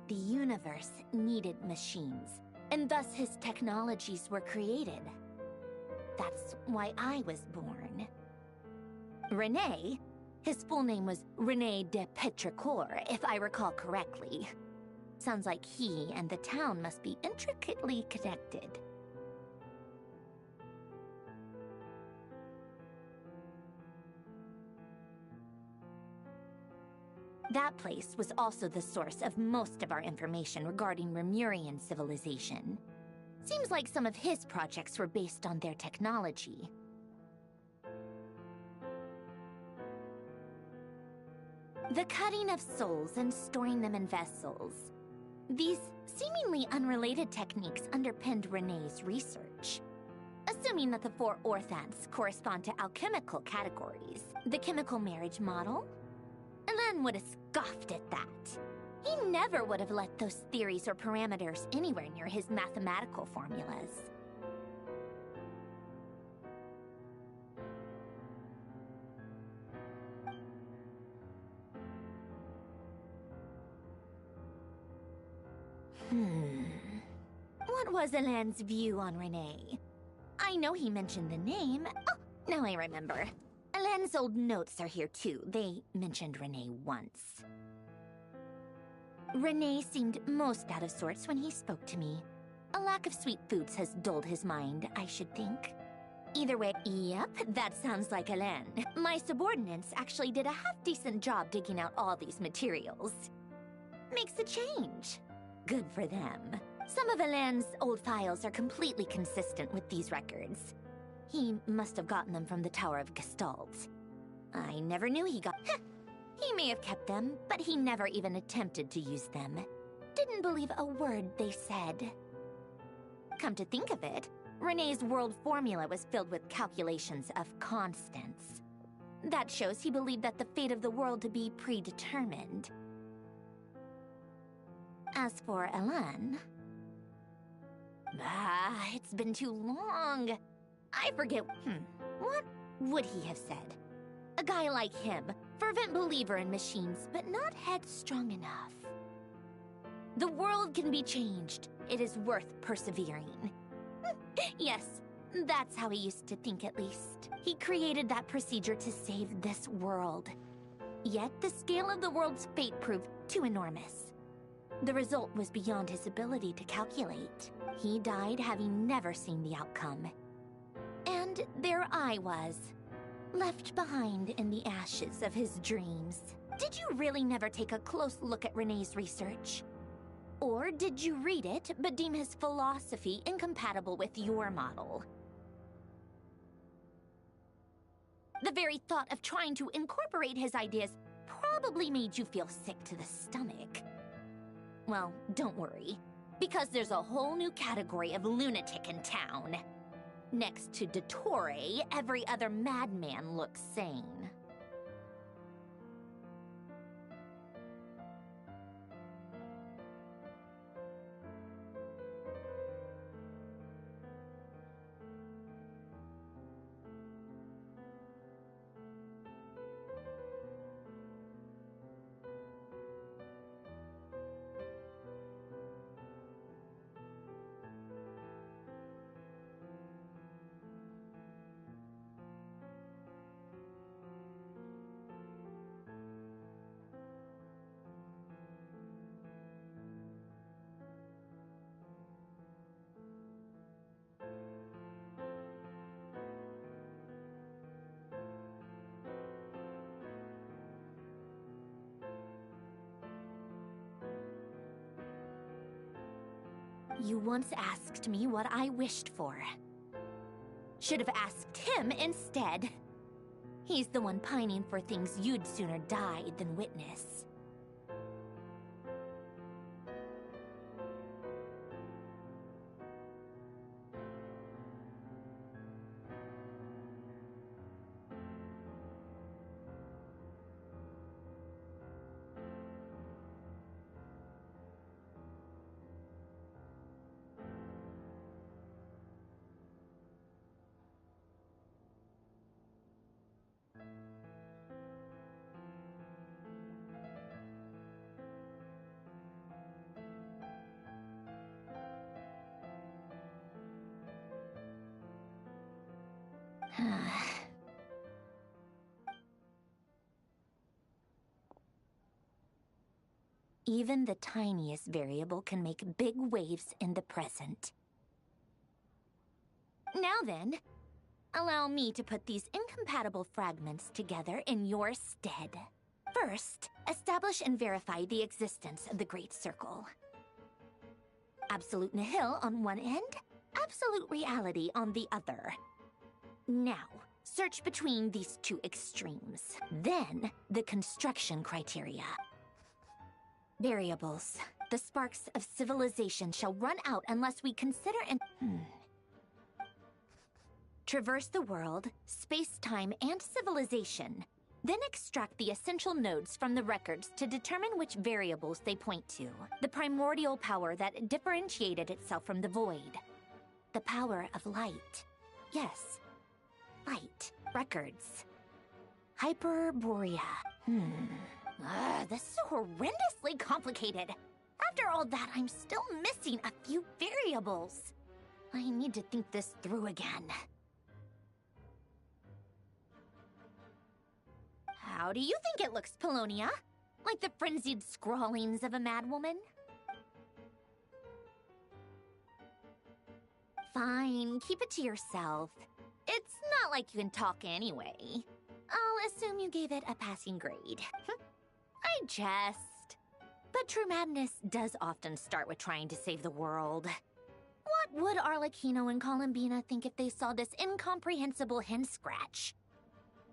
Speaker 13: The universe needed machines, and thus his technologies were created. That's why I was born. Renee, his full name was René de Petrichor, if I recall correctly. Sounds like he and the town must be intricately connected. That place was also the source of most of our information regarding Remurian civilization. Seems like some of his projects were based on their technology. The cutting of souls and storing them in vessels. These seemingly unrelated techniques underpinned Renee's research. Assuming that the four orthants correspond to alchemical categories, the chemical marriage model? Alain would have scoffed at that. He never would have let those theories or parameters anywhere near his mathematical formulas. What was Alain's view on Renee? I know he mentioned the name. Oh, now I remember. Alain's old notes are here too. They mentioned Renee once. Renee seemed most out of sorts when he spoke to me. A lack of sweet foods has dulled his mind, I should think. Either way, yep, that sounds like Alain. My subordinates actually did a half-decent job digging out all these materials. Makes a change. Good for them. Some of Alain's old files are completely consistent with these records. He must have gotten them from the Tower of Gestalt. I never knew he got... He may have kept them, but he never even attempted to use them. Didn't believe a word they said. Come to think of it, Renee's world formula was filled with calculations of constants. That shows he believed that the fate of the world to be predetermined. As for Alain... it's been too long. I forget... What would he have said? A guy like him, fervent believer in machines, but not headstrong enough. The world can be changed. It is worth persevering. Yes, that's how he used to think at least. He created that procedure to save this world. Yet the scale of the world's fate proved too enormous. The result was beyond his ability to calculate. He died having never seen the outcome. And there I was, left behind in the ashes of his dreams. Did you really never take a close look at Renee's research? Or did you read it, but deem his philosophy incompatible with your model? The very thought of trying to incorporate his ideas probably made you feel sick to the stomach. Well, don't worry, because there's a whole new category of lunatic in town. Next to Dottore, every other madman looks sane. You once asked me what I wished for. Should have asked him instead. He's the one pining for things you'd sooner die than witness. Even the tiniest variable can make big waves in the present. Now then, allow me to put these incompatible fragments together in your stead. First, establish and verify the existence of the Great Circle. Absolute nihil on one end, absolute reality on the other. Now, search between these two extremes. Then, the construction criteria. Variables. The sparks of civilization shall run out unless we consider and... Traverse the world, space-time, and civilization. Then extract the essential nodes from the records to determine which variables they point to. The primordial power that differentiated itself from the void. The power of light. Yes. Light. Records. Hyperborea. This is so horrendously complicated. After all that, I'm still missing a few variables. I need to think this through again. How do you think it looks, Polonia? Like the frenzied scrawlings of a madwoman? Fine, keep it to yourself. It's not like you can talk anyway. I'll assume you gave it a passing grade. I jest. But true madness does often start with trying to save the world. What would Arlecchino and Columbina think if they saw this incomprehensible hen scratch?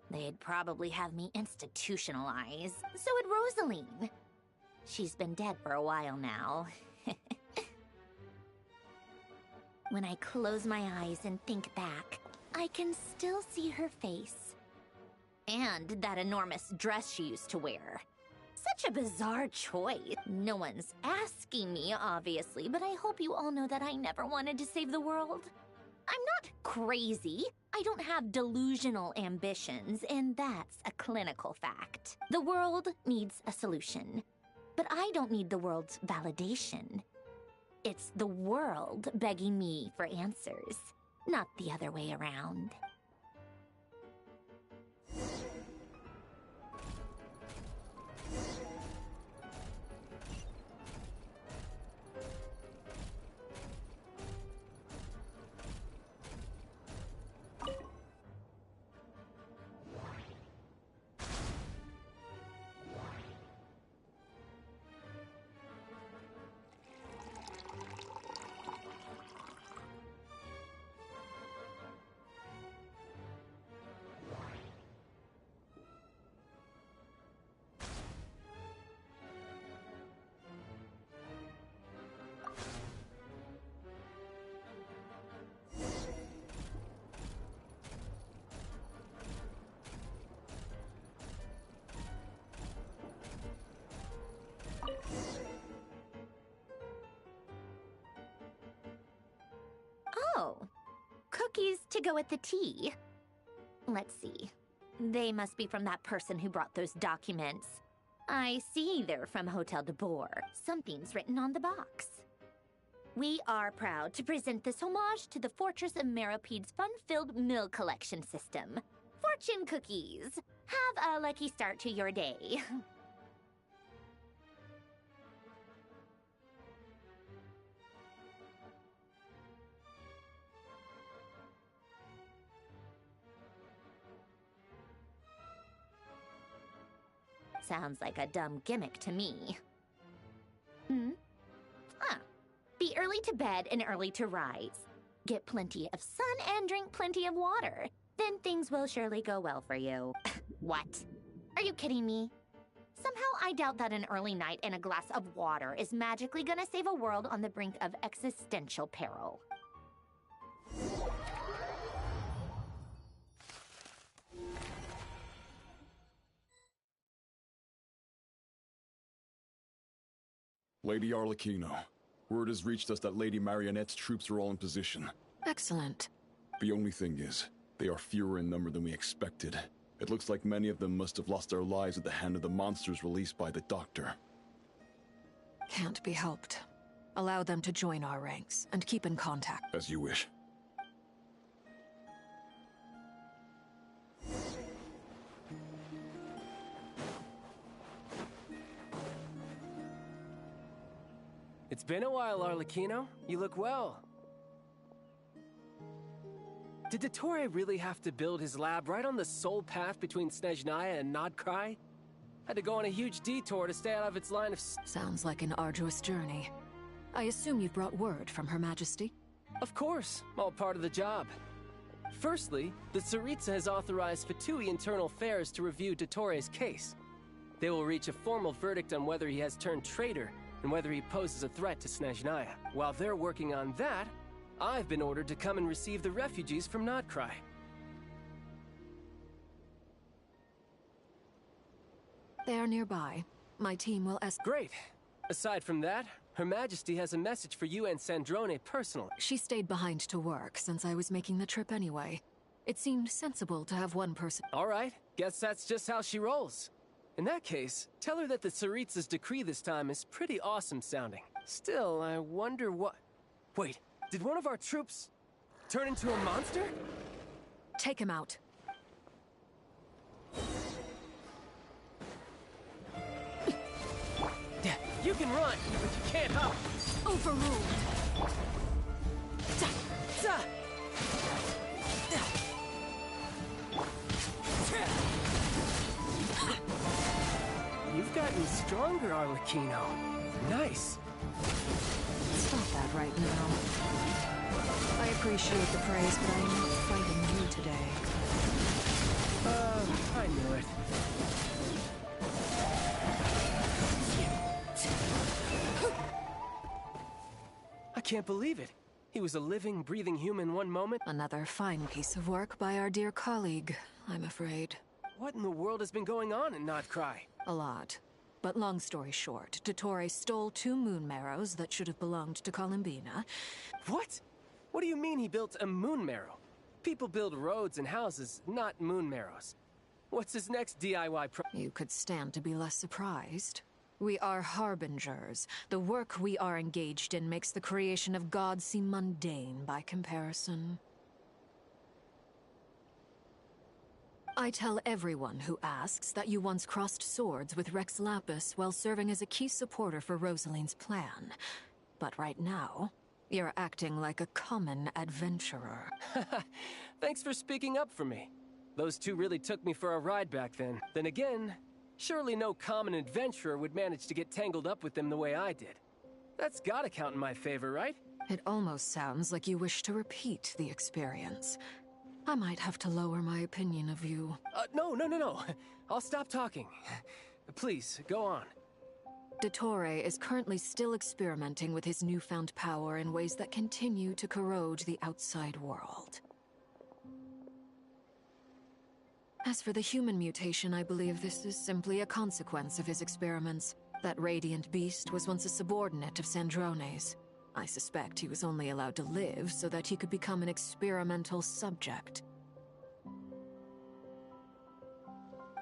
Speaker 13: They'd probably have me institutionalized. So would Rosaline. She's been dead for a while now. When I close my eyes and think back, I can still see her face. And that enormous dress she used to wear. Such a bizarre choice. No one's asking me, obviously, but I hope you all know that I never wanted to save the world. I'm not crazy. I don't have delusional ambitions, and that's a clinical fact. The world needs a solution, but I don't need the world's validation. It's the world begging me for answers, not the other way around. Oh, cookies to go with the tea. Let's see. They must be from that person who brought those documents. I see they're from Hotel de Boer. Something's written on the box. We are proud to present this homage to the Fortress of Meropede's fun-filled mill collection system. Fortune cookies. Have a lucky start to your day. Sounds like a dumb gimmick to me. Be early to bed and early to rise. Get plenty of sun and drink plenty of water. Then things will surely go well for you. What? Are you kidding me? Somehow I doubt that an early night and a glass of water is magically gonna save a world on the brink of existential peril.
Speaker 14: Lady Arlecchino, word has reached us that Lady Marionette's troops are all in position.
Speaker 1: Excellent.
Speaker 14: The only thing is, they are fewer in number than we expected. It looks like many of them must have lost their lives at the hand of the monsters released by the Doctor.
Speaker 1: Can't be helped. Allow them to join our ranks, and keep in contact.
Speaker 14: As you wish.
Speaker 15: It's been a while, Arlecchino. You look well. Did Dottore really have to build his lab right on the sole path between Snezhnaya and Nodcry? Had to go on a huge detour to stay out of its line of
Speaker 1: Sounds like an arduous journey. I assume you've brought word from Her Majesty?
Speaker 15: Of course, all part of the job. Firstly, the Tsaritsa has authorized Fatui Internal Affairs to review Dottore's case. They will reach a formal verdict on whether he has turned traitor and whether he poses a threat to Snezhnaya. While they're working on that, I've been ordered to come and receive the refugees from Nodcry.
Speaker 1: They are nearby. My team will
Speaker 15: Great. Aside from that, Her Majesty has a message for you and Sandrone personally.
Speaker 1: She stayed behind to work since I was making the trip anyway. It seemed sensible to have one person.
Speaker 15: All right, guess that's just how she rolls. In that case, tell her that the Tsaritsa's decree this time is pretty awesome sounding. Still, I wonder what... Wait, did one of our troops turn into a monster?
Speaker 1: Take him out.
Speaker 15: You can run, but you can't hop.
Speaker 1: Overruled.
Speaker 15: You've gotten stronger, Arlecchino. Nice.
Speaker 1: Stop that right now. I appreciate the praise, but I am not fighting you today.
Speaker 15: I knew it. I can't believe it. He was a living, breathing human one moment.
Speaker 1: Another fine piece of work by our dear colleague, I'm afraid.
Speaker 15: What in the world has been going on in Nodcry?
Speaker 1: A lot. But long story short, Dottore stole 2 moon marrows that should have belonged to Columbina.
Speaker 15: What? What do you mean he built a moon marrow? People build roads and houses, not moon marrows. What's his next DIY
Speaker 1: You could stand to be less surprised. We are harbingers. The work we are engaged in makes the creation of God seem mundane by comparison. I tell everyone who asks that you once crossed swords with Rex Lapis while serving as a key supporter for Rosaline's plan. But right now, you're acting like a common adventurer.
Speaker 15: Thanks for speaking up for me. Those 2 really took me for a ride back then. Then again, surely no common adventurer would manage to get tangled up with them the way I did. That's gotta count in my favor, right?
Speaker 1: It almost sounds like you wish to repeat the experience. I might have to lower my opinion of you.
Speaker 15: No. I'll stop talking. Please, go on.
Speaker 1: Dottore is currently still experimenting with his newfound power in ways that continue to corrode the outside world. As for the human mutation, I believe this is simply a consequence of his experiments. That radiant beast was once a subordinate of Sandrone's. I suspect he was only allowed to live so that he could become an experimental subject.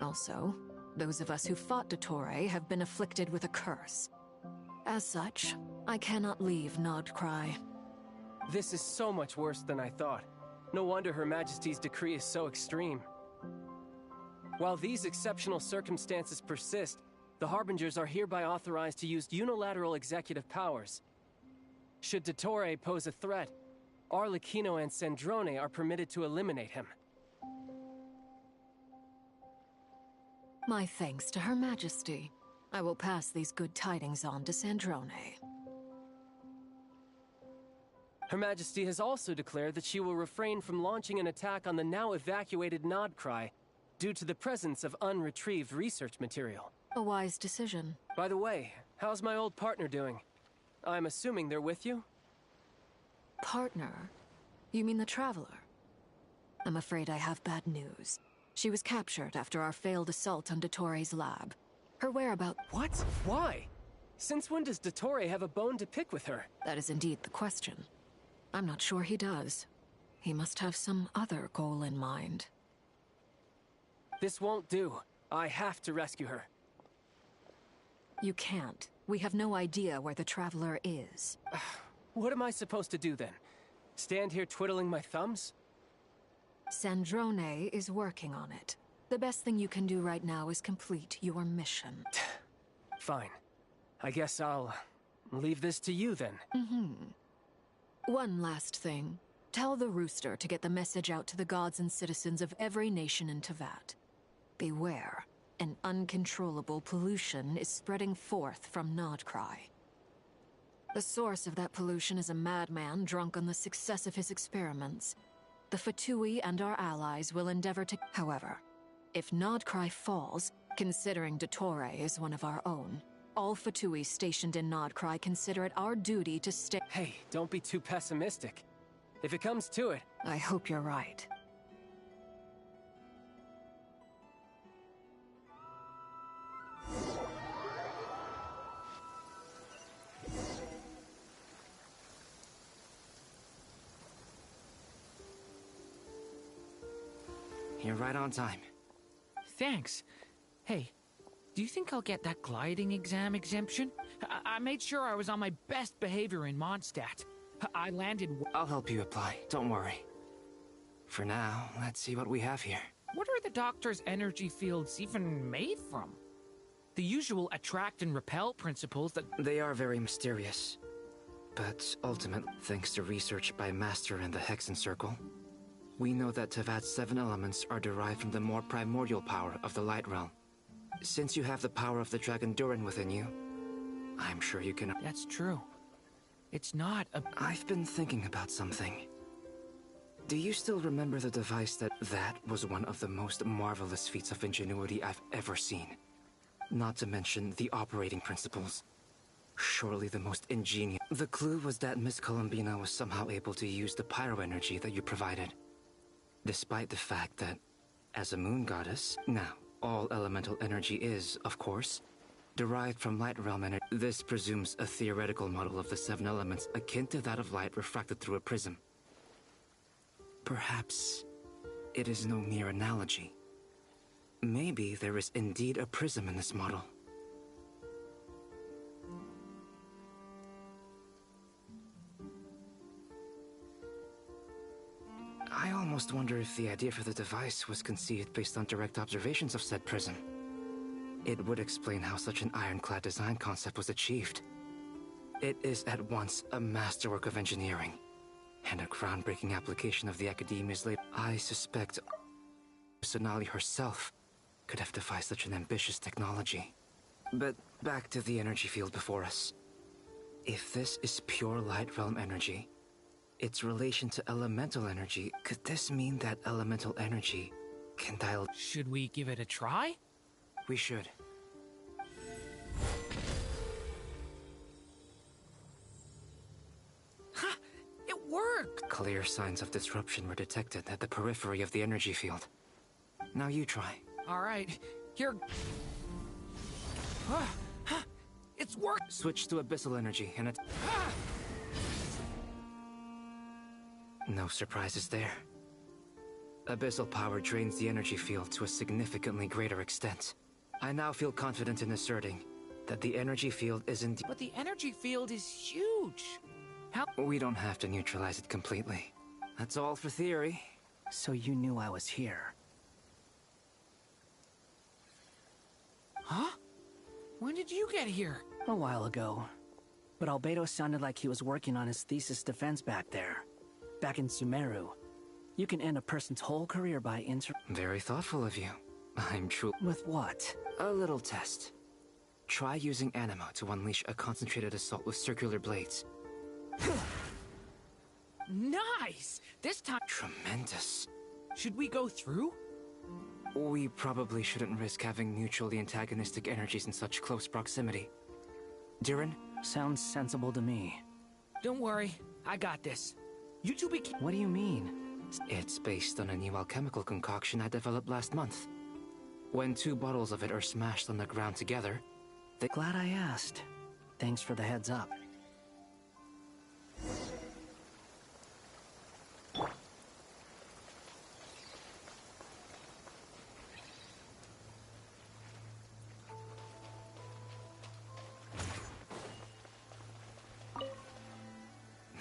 Speaker 1: Also, those of us who fought Dottore have been afflicted with a curse. As such, I cannot leave Nodcry.
Speaker 15: This is so much worse than I thought. No wonder Her Majesty's decree is so extreme. While these exceptional circumstances persist, the Harbingers are hereby authorized to use unilateral executive powers. Should Dottore pose a threat, Arlecchino and Sandrone are permitted to eliminate him.
Speaker 1: My thanks to Her Majesty. I will pass these good tidings on to Sandrone.
Speaker 15: Her Majesty has also declared that she will refrain from launching an attack on the now evacuated Nodcry due to the presence of unretrieved research material.
Speaker 1: A wise decision.
Speaker 15: By the way, how's my old partner doing? I'm assuming they're with you?
Speaker 1: Partner? You mean the Traveler? I'm afraid I have bad news. She was captured after our failed assault on Dottore lab. Her whereabouts—
Speaker 15: What? Why? Since when does Dottore have a bone to pick with her?
Speaker 1: That is indeed the question. I'm not sure he does. He must have some other goal in mind.
Speaker 15: This won't do. I have to rescue her.
Speaker 1: You can't. We have no idea where the Traveler is.
Speaker 15: What am I supposed to do then? Stand here twiddling my thumbs?
Speaker 1: Sandrone is working on it. The best thing you can do right now is complete your mission.
Speaker 15: Fine. I guess I'll leave this to you then.
Speaker 1: One last thing. Tell the Rooster to get the message out to the gods and citizens of every nation in Teyvat. Beware. An uncontrollable pollution is spreading forth from Nodcry. The source of that pollution is a madman drunk on the success of his experiments. The Fatui and our allies will endeavor to— However, if Nodcry falls, considering Dottore is one of our own, all Fatui stationed in Nodcry consider it our duty to stay—
Speaker 15: Hey, don't be too pessimistic. If it comes to it—
Speaker 1: I hope you're right.
Speaker 8: You're right on time.
Speaker 7: Thanks. Hey, do you think I'll get that gliding exam exemption? I made sure I was on my best behavior in Mondstadt. I landed—
Speaker 8: I'll help you apply, don't worry. For now, let's see what we have here.
Speaker 7: What are the Doctor's energy fields even made from? The usual attract and repel principles that—
Speaker 8: They are very mysterious. But ultimately, thanks to research by Master in the Hexen Circle, we know that Teyvat's 7 elements are derived from the more primordial power of the Light Realm. Since you have the power of the Dragon Durin within you, I'm sure you can—
Speaker 7: That's true. It's not a—
Speaker 8: I've been thinking about something. Do you still remember the device that was one of the most marvelous feats of ingenuity I've ever seen? Not to mention the operating principles. Surely the most ingenious— The clue was that Miss Columbina was somehow able to use the pyro energy that you provided. Despite the fact that, as a moon goddess, now, all elemental energy is, of course, derived from light realm energy. This presumes a theoretical model of the 7 elements akin to that of light refracted through a prism. Perhaps it is no mere analogy. Maybe there is indeed a prism in this model. I almost wonder if the idea for the device was conceived based on direct observations of said prism. It would explain how such an ironclad design concept was achieved. It is at once a masterwork of engineering and a groundbreaking application of the Academia's labor. I suspect Sonali herself could have devised such an ambitious technology. But back to the energy field before us. If this is pure light realm energy, its relation to elemental energy, could this mean that elemental energy can dial—
Speaker 7: Should we give it a try?
Speaker 8: We should.
Speaker 7: Ha! It worked!
Speaker 8: Clear signs of disruption were detected at the periphery of the energy field. Now you try.
Speaker 7: Alright, here— It's worked!
Speaker 8: Switch to abyssal energy and it— No surprises there. Abyssal power drains the energy field to a significantly greater extent. I now feel confident in asserting that the energy field is indeed—
Speaker 7: But the energy field is huge! How—
Speaker 8: We don't have to neutralize it completely. That's all for theory.
Speaker 16: So you knew I was here.
Speaker 7: Huh? When did you get here?
Speaker 16: A while ago. But Albedo sounded like he was working on his thesis defense back there. Back in Sumeru. You can end a person's whole career by
Speaker 8: Very thoughtful of you. I'm true.
Speaker 16: With what?
Speaker 8: A little test. Try using Anima to unleash a concentrated assault with circular blades.
Speaker 7: Nice! This time...
Speaker 8: Tremendous.
Speaker 7: Should we go through?
Speaker 8: We probably shouldn't risk having mutually antagonistic energies in such close proximity. Durin?
Speaker 16: Sounds sensible to me.
Speaker 7: Don't worry, I got this. You two be...
Speaker 16: What do you mean?
Speaker 8: It's based on a new alchemical concoction I developed last month. When 2 bottles of it are smashed on the ground together, they...
Speaker 16: Glad I asked. Thanks for the heads up.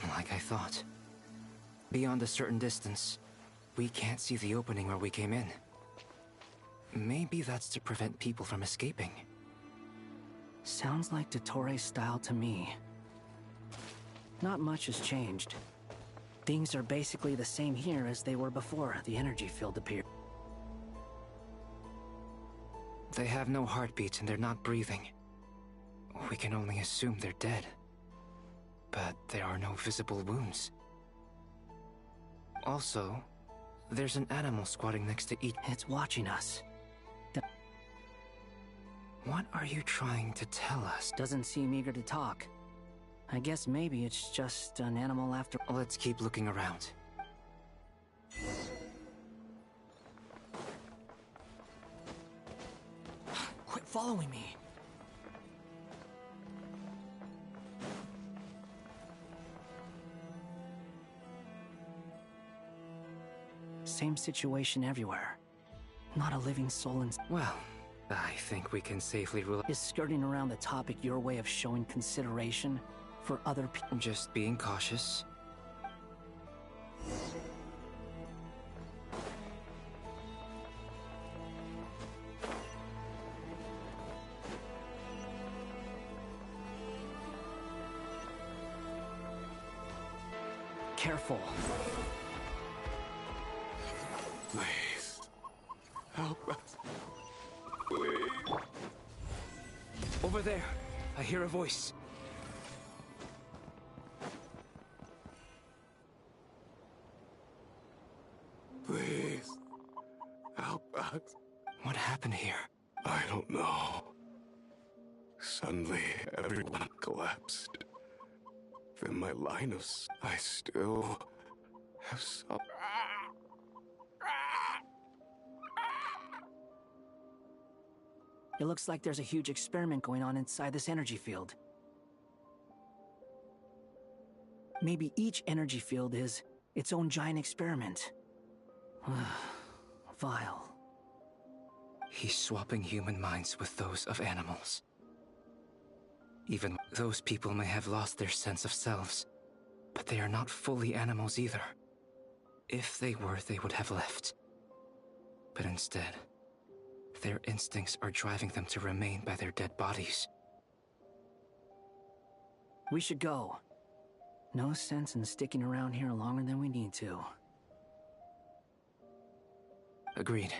Speaker 8: Like I thought. Beyond a certain distance, we can't see the opening where we came in. Maybe that's to prevent people from escaping.
Speaker 16: Sounds like Dottore style to me. Not much has changed. Things are basically the same here as they were before the energy field appeared.
Speaker 8: They have no heartbeat and they're not breathing. We can only assume they're dead. But there are no visible wounds. Also, there's an animal squatting next to each...
Speaker 16: It's watching us.
Speaker 8: What are you trying to tell us?
Speaker 16: Doesn't seem eager to talk. I guess maybe it's just an animal after...
Speaker 8: Let's keep looking around.
Speaker 7: Quit following me.
Speaker 16: Same situation everywhere. Not a living soul in...
Speaker 8: Well, I think we can safely rule...
Speaker 16: Is skirting around the topic your way of showing consideration for other people?
Speaker 8: Just being cautious.
Speaker 16: Careful.
Speaker 14: Please. Help us. Please.
Speaker 8: Over there. I hear a voice.
Speaker 14: Please. Help us.
Speaker 8: What happened here?
Speaker 14: I don't know. Suddenly, everyone collapsed. Then my line of... I still have some...
Speaker 16: It looks like there's a huge experiment going on inside this energy field. Maybe each energy field is its own giant experiment. Vile.
Speaker 8: He's swapping human minds with those of animals. Even those people may have lost their sense of selves, but they are not fully animals either. If they were, they would have left. But instead, their instincts are driving them to remain by their dead bodies.
Speaker 16: We should go. No sense in sticking around here longer than we need to.
Speaker 8: Agreed.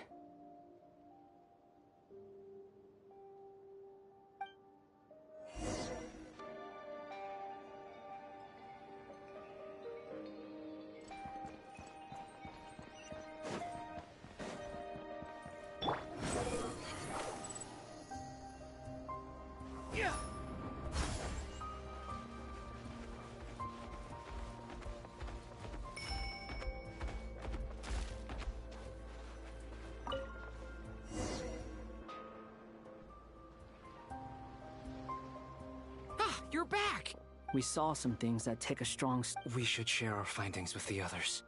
Speaker 7: You're back!
Speaker 16: We saw some things that take a strong...
Speaker 8: We should share our findings with the others.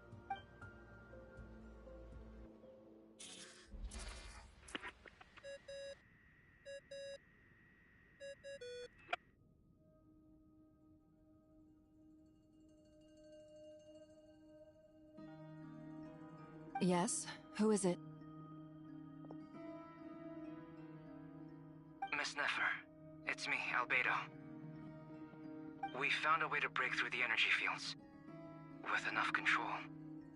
Speaker 1: Yes? Who is it?
Speaker 8: Miss Nefer, it's me, Albedo. We found a way to break through the energy fields. With enough control,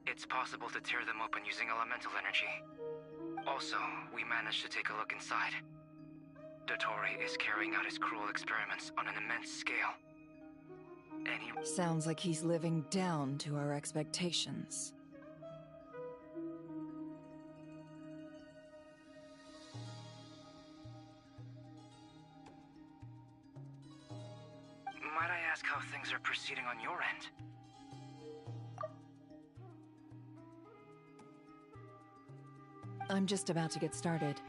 Speaker 8: it's possible to tear them open using elemental energy. Also, we managed to take a look inside. Dottore is carrying out his cruel experiments on an immense scale.
Speaker 11: Sounds like he's living down to our expectations.
Speaker 8: Might I ask how things are proceeding on your end?
Speaker 11: I'm just about to get started.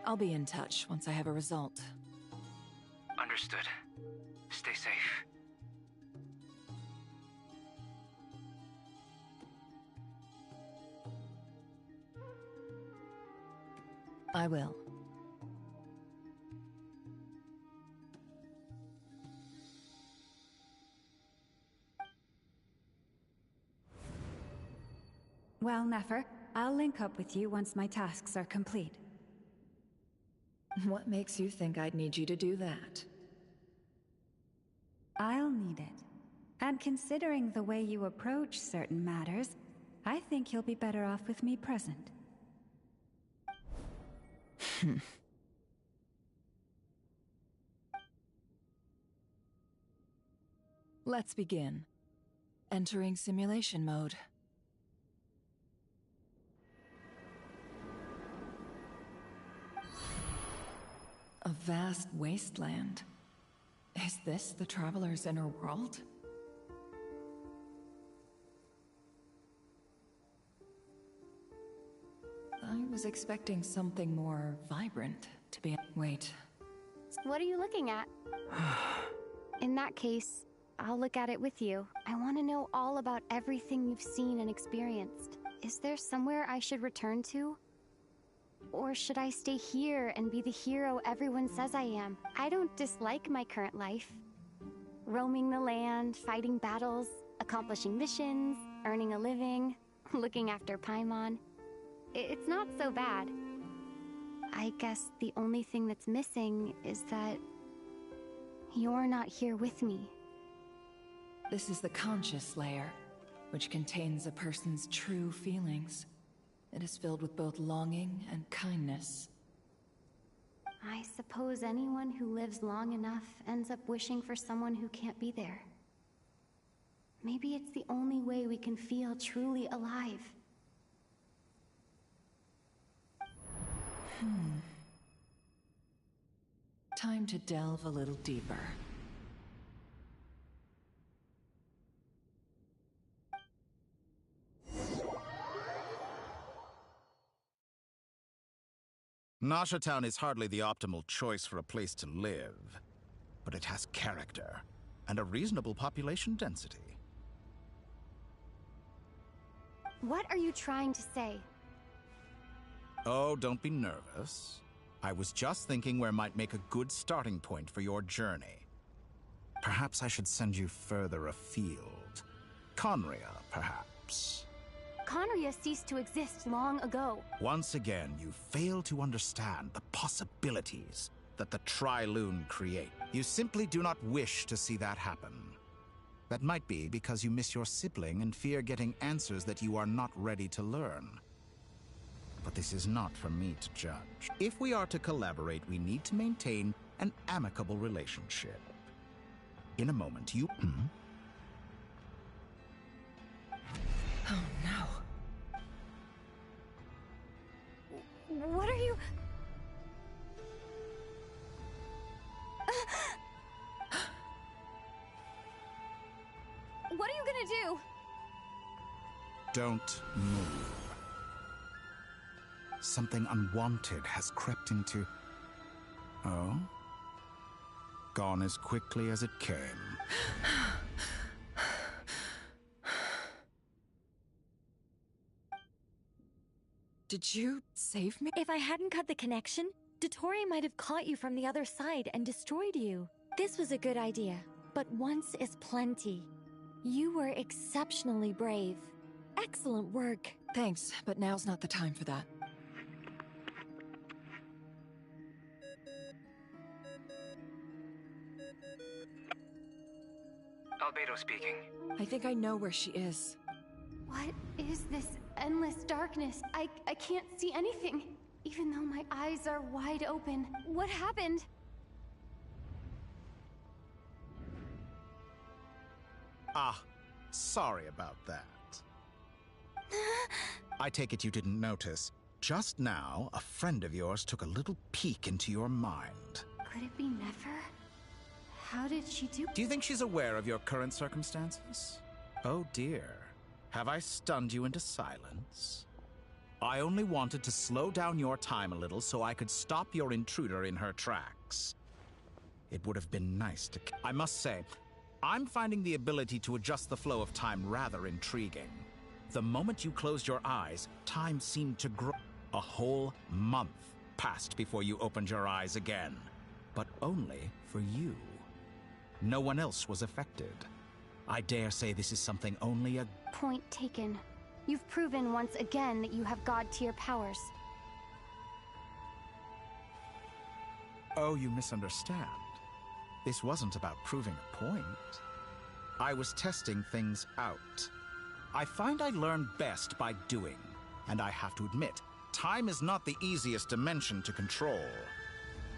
Speaker 11: I'll be in touch once I have a result.
Speaker 8: Understood. Stay safe.
Speaker 11: I will.
Speaker 2: Well, Nefer, I'll link up with you once my tasks are complete.
Speaker 11: What makes you think I'd need you to do that?
Speaker 2: I'll need it. And considering the way you approach certain matters, I think you'll be better off with me present.
Speaker 11: Let's begin. Entering simulation mode. A vast wasteland. Is this the Traveler's inner world? I was expecting something more vibrant to be. Wait.
Speaker 3: What are you looking at? In that case, I'll look at it with you. I want to know all about everything you've seen and experienced. Is there somewhere I should return to? Or should I stay here and be the hero everyone says I am? I don't dislike my current life. Roaming the land, fighting battles, accomplishing missions, earning a living, looking after Paimon. It's not so bad. I guess the only thing that's missing is that you're not here with me.
Speaker 11: This is the conscious layer, which contains a person's true feelings. It is filled with both longing and kindness.
Speaker 3: I suppose anyone who lives long enough ends up wishing for someone who can't be there. Maybe it's the only way we can feel truly alive.
Speaker 11: Time to delve a little deeper.
Speaker 17: Nasha Town is hardly the optimal choice for a place to live, but it has character and a reasonable population density.
Speaker 3: What are you trying to say?
Speaker 17: Oh, don't be nervous. I was just thinking where might make a good starting point for your journey. Perhaps I should send you further afield. Conria, perhaps.
Speaker 3: Conria ceased to exist long ago.
Speaker 17: Once again, you fail to understand the possibilities that the Tri-Lune create. You simply do not wish to see that happen. That might be because you miss your sibling and fear getting answers that you are not ready to learn. But this is not for me to judge. If we are to collaborate, we need to maintain an amicable relationship. In a moment, you...
Speaker 11: Oh no.
Speaker 3: What are you... What are you gonna do?
Speaker 17: Don't move. Something unwanted has crept into... Oh? Gone as quickly as it came.
Speaker 11: Did you save me?
Speaker 9: If I hadn't cut the connection, Dottore might have caught you from the other side and destroyed you. This was a good idea, but once is plenty. You were exceptionally brave. Excellent work.
Speaker 11: Thanks, but now's not the time for that.
Speaker 8: Albedo speaking.
Speaker 11: I think I know where she is.
Speaker 3: What is this endless darkness? I can't see anything, even though my eyes are wide open. What happened?
Speaker 17: Ah, sorry about that. I take it you didn't notice. Just now, a friend of yours took a little peek into your mind.
Speaker 3: Could it be Nefer? How did she do?
Speaker 17: Do you think she's aware of your current circumstances? Oh dear. Have I stunned you into silence? I only wanted to slow down your time a little so I could stop your intruder in her tracks. It would have been nice to... I must say, I'm finding the ability to adjust the flow of time rather intriguing. The moment you closed your eyes, time seemed to grow. A whole month passed before you opened your eyes again. But only for you. No one else was affected. I dare say this is something only a...
Speaker 3: Point taken. You've proven once again that you have god-tier powers.
Speaker 17: Oh, you misunderstand. This wasn't about proving a point. I was testing things out. I find I learn best by doing, and I have to admit, time is not the easiest dimension to control.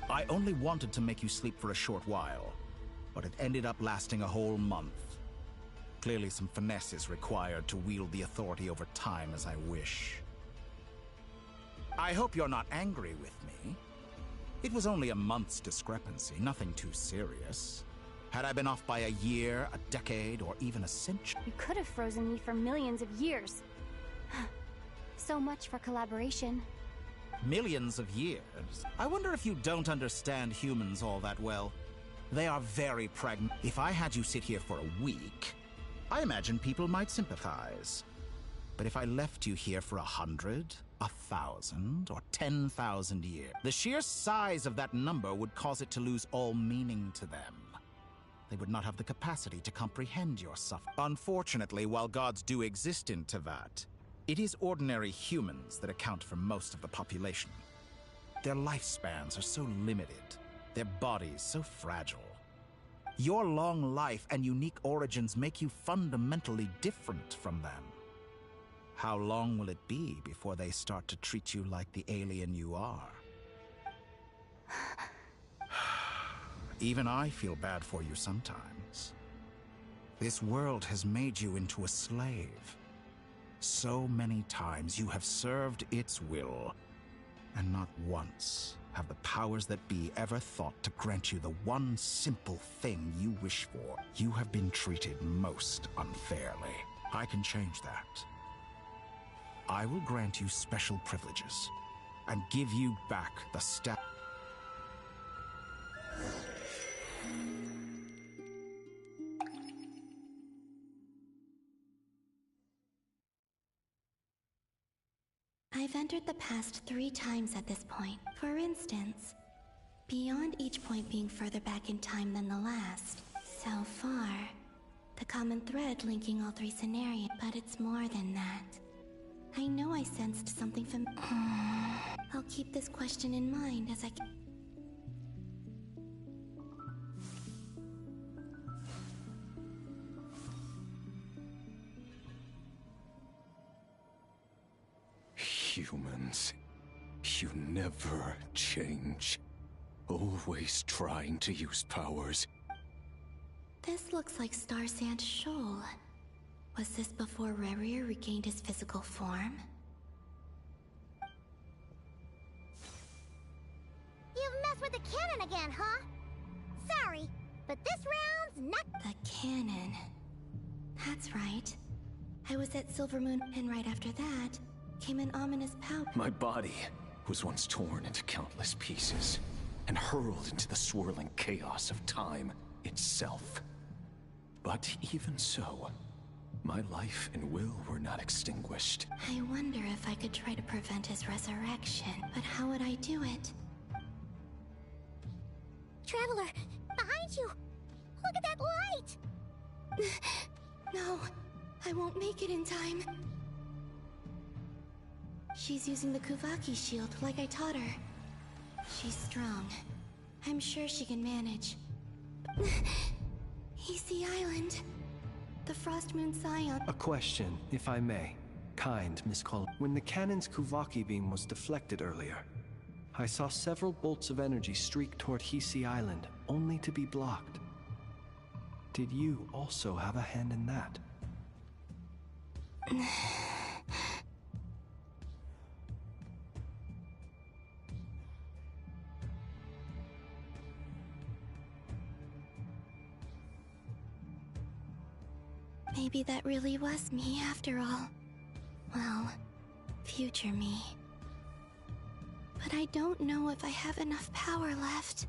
Speaker 17: I only wanted to make you sleep for a short while, but it ended up lasting a whole month. Clearly some finesse is required to wield the authority over time as I wish. I hope you're not angry with me. It was only a month's discrepancy, nothing too serious. Had I been off by a year, a decade, or even a century...
Speaker 3: You could have frozen me for millions of years. So much for collaboration.
Speaker 17: Millions of years? I wonder if you don't understand humans all that well. They are very pragmatic. If I had you sit here for a week, I imagine people might sympathize. But if I left you here for 100, 1,000, or 10,000 years, the sheer size of that number would cause it to lose all meaning to them. They would not have the capacity to comprehend your suffering. Unfortunately, while gods do exist in Teyvat, it is ordinary humans that account for most of the population. Their lifespans are so limited, their bodies so fragile. Your long life and unique origins make you fundamentally different from them. How long will it be before they start to treat you like the alien you are? Even I feel bad for you sometimes. This world has made you into a slave. So many times you have served its will, and not once have the powers that be ever thought to grant you the one simple thing you wish for. You have been treated most unfairly. I can change that. I will grant you special privileges, and give you back the status.
Speaker 12: I've entered the past 3 times at this point. For instance, beyond each point being further back in time than the last. So far, the common thread linking all 3 scenarios, but it's more than that. I know I sensed something from... I'll keep this question in mind as I...
Speaker 18: Humans, you never change. Always trying to use powers.
Speaker 12: This looks like Star Sand Shoal. Was this before Rerir regained his physical form?
Speaker 13: You've messed with the cannon again, huh? Sorry, but this round's not...
Speaker 12: The cannon. That's right. I was at Silvermoon, and right after that, came an ominous power.
Speaker 18: My body was once torn into countless pieces and hurled into the swirling chaos of time itself. But even so, my life and will were not extinguished.
Speaker 12: I wonder if I could try to prevent his resurrection, but how would I do it?
Speaker 13: Traveler, behind you! Look at that light!
Speaker 12: No, I won't make it in time. She's using the Kuvaki shield like I taught her. She's strong. I'm sure she can manage. EC Island. The Frost Moon Scion.
Speaker 6: A question, if I may. Kind, Miss Col. When the cannon's Kuvaki beam was deflected earlier, I saw several bolts of energy streak toward Hisi Island, only to be blocked. Did you also have a hand in that?
Speaker 12: Maybe that really was me after all. Well, future me. But I don't know if I have enough power left.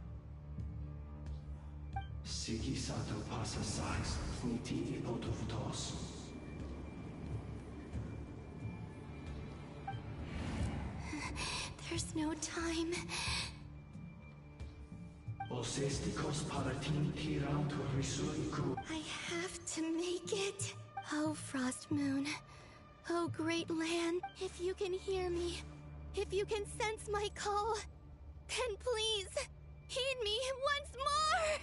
Speaker 12: There's no time. I have to make it. Oh, Frost Moon. Oh, great land. If you can hear me, if you can sense my call, then please, heed me once more!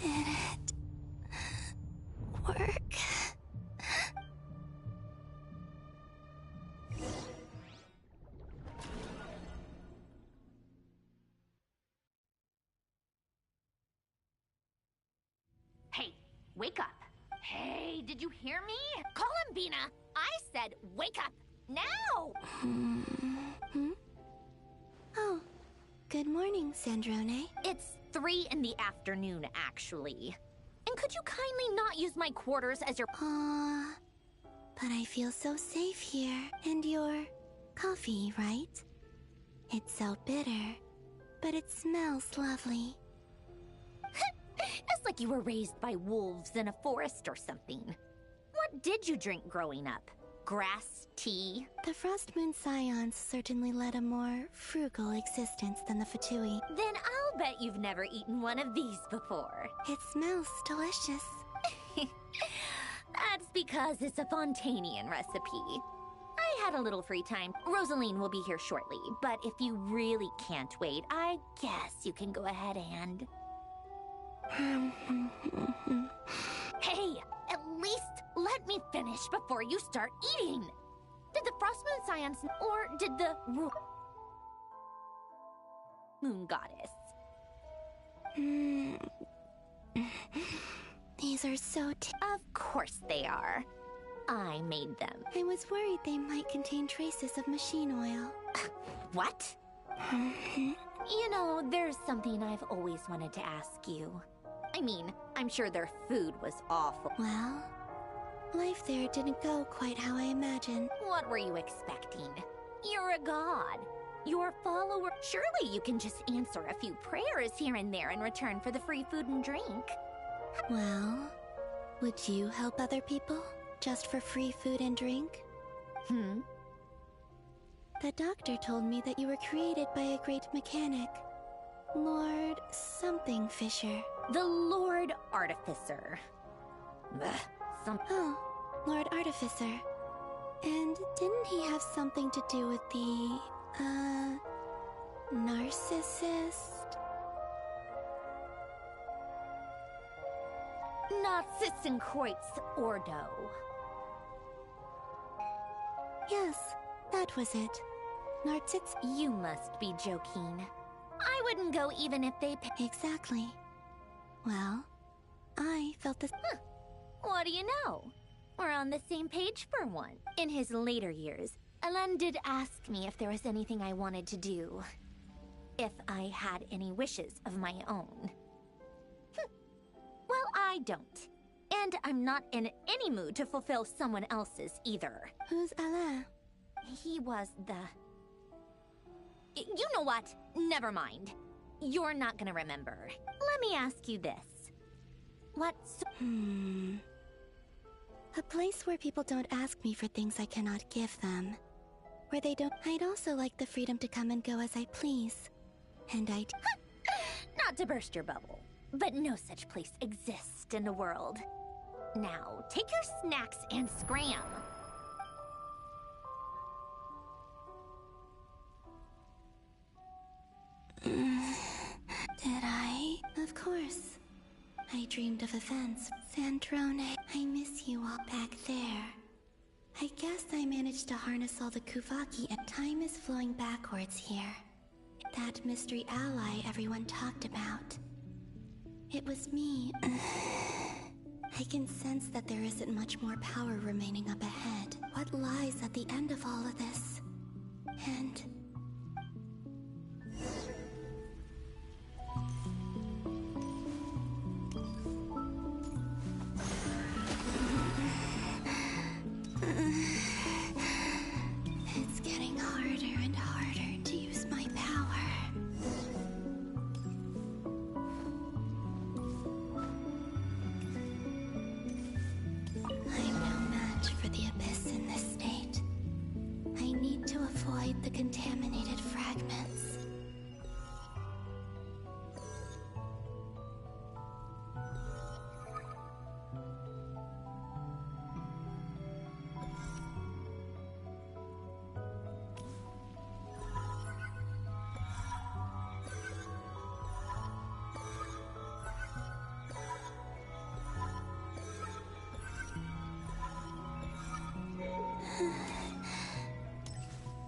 Speaker 12: Did it work?
Speaker 13: Hey, wake up. Hey, did you hear me? Columbina, I said wake up now!
Speaker 12: Oh, good morning, Sandrone.
Speaker 13: It's 3 in the afternoon, actually. And could you kindly not use my quarters as your—
Speaker 12: but I feel so safe here. And your coffee, right? It's so bitter, but it smells lovely.
Speaker 13: It's like you were raised by wolves in a forest or something. What did you drink growing up? Grass tea?
Speaker 12: The Frost Moon Scions certainly led a more frugal existence than the Fatui.
Speaker 13: Then I'll bet you've never eaten one of these before.
Speaker 12: It smells delicious.
Speaker 13: That's because it's a Fontanian recipe. I had a little free time. Rosaline will be here shortly, but if you really can't wait, I guess you can go ahead and... Hey, at least let me finish before you start eating. Did the Frost Moon Scions, or did the Moon Goddess?
Speaker 12: These are so
Speaker 13: Of course they are. I made them.
Speaker 12: I was worried they might contain traces of machine oil.
Speaker 13: What? You know, there's something I've always wanted to ask you. I mean, I'm sure their food was awful.
Speaker 12: Well, life there didn't go quite how I imagined.
Speaker 13: What were you expecting? You're a god. Your follower. Surely you can just answer a few prayers here and there in return for the free food and drink.
Speaker 12: Well, would you help other people just for free food and drink? The doctor told me that you were created by a great mechanic, Lord something Fisher.
Speaker 13: The Lord Artificer.
Speaker 12: Oh, Lord Artificer. And didn't he have something to do with the, narcissist?
Speaker 13: Narcissenkreuz Ordo.
Speaker 12: Yes, that was it. Narcissist.
Speaker 13: You must be joking. I wouldn't go even if they pay.
Speaker 12: Exactly. Well, I felt this.
Speaker 13: What do you know? We're on the same page for one. In his later years, Alan did ask me if there was anything I wanted to do. If I had any wishes of my own. Well, I don't. And I'm not in any mood to fulfill someone else's either.
Speaker 12: Who's Alain?
Speaker 13: He was the... You know what? Never mind. You're not gonna remember. Let me ask you this. What's...
Speaker 12: A place where people don't ask me for things I cannot give them. Where they don't... I'd also like the freedom to come and go as I please. And I'd...
Speaker 13: Not to burst your bubble, but no such place exists in the world. Now, take your snacks and scram.
Speaker 12: Did I? Of course. I dreamed of events. Sandrone, I miss you all back there. I guess I managed to harness all the Kuvaki and time is flowing backwards here. That mystery ally everyone talked about. It was me. I can sense that there isn't much more power remaining up ahead. What lies at the end of all of this? And... it's getting harder and harder to use my power. I'm no match for the Abyss in this state. I need to avoid the contaminated fragments.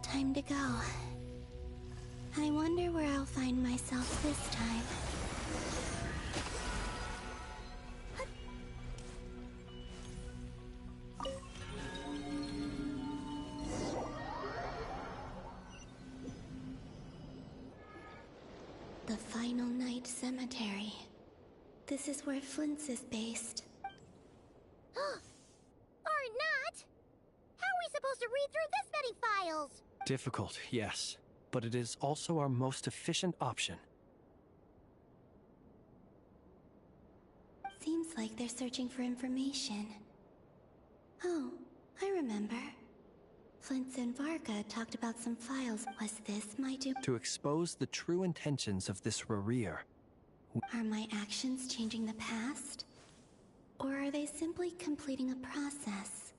Speaker 12: Time to go. I wonder where I'll find myself this time. The Final Night Cemetery. This is where Flint's is based.
Speaker 13: Or not! How are we supposed to read through this many files?
Speaker 6: Difficult, yes, but it is also our most efficient option.
Speaker 12: Seems like they're searching for information. Oh, I remember. Flint and Varga talked about some files. Was this my due?
Speaker 6: To expose the true intentions of this Rarir.
Speaker 12: Are my actions changing the past? Or are they simply completing a process?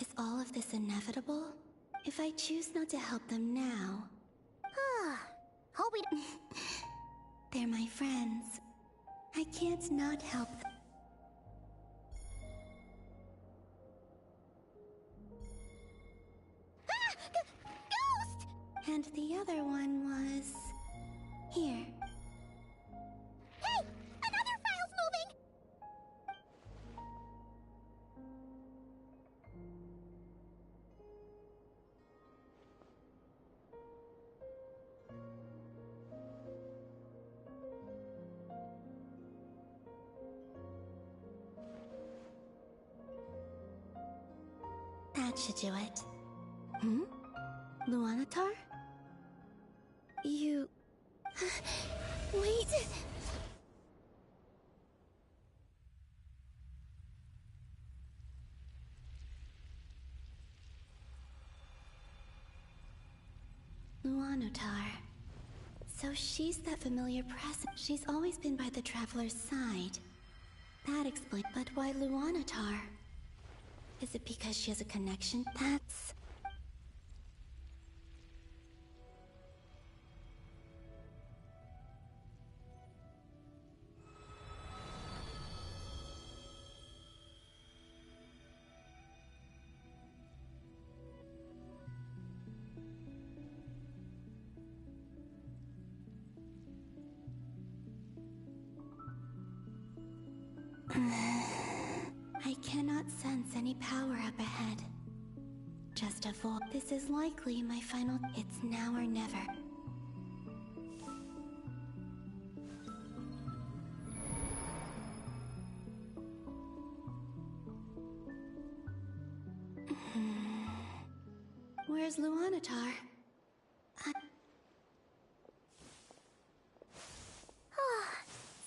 Speaker 12: Is all of this inevitable? If I choose not to help them now...
Speaker 13: Hope we...
Speaker 12: they're my friends. I can't not help them.
Speaker 13: Ghost!
Speaker 12: And the other one was... here.
Speaker 13: Hey! Another file's moving!
Speaker 12: That should do it. Hmm? Luanatar? You... Wait! Luanatar. So she's that familiar presence. She's always been by the Traveler's side. That explains... But why Luanatar? Is it because she has a connection? That's... I cannot sense any power up ahead. Just a void. This is likely my final... It's now or never. Where's Luanatar?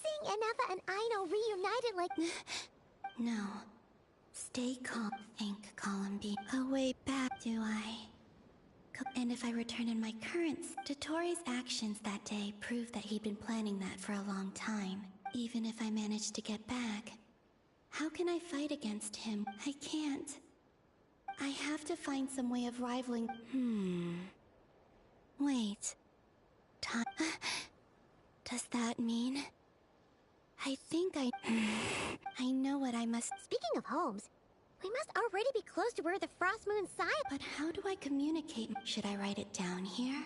Speaker 13: Seeing Enefa and Aino reunited like...
Speaker 12: No. Stay calm. Think, Columbi. A way back, do I? And if I return in my current... Dottoro's actions that day prove that he'd been planning that for a long time. Even if I managed to get back. How can I fight against him? I can't. I have to find some way of rivaling... Wait. Time... Does that mean... I think I know what I must...
Speaker 3: Speaking of homes, we must already be close to where the Frost Moon sign...
Speaker 12: But how do I communicate? Should I write it down here?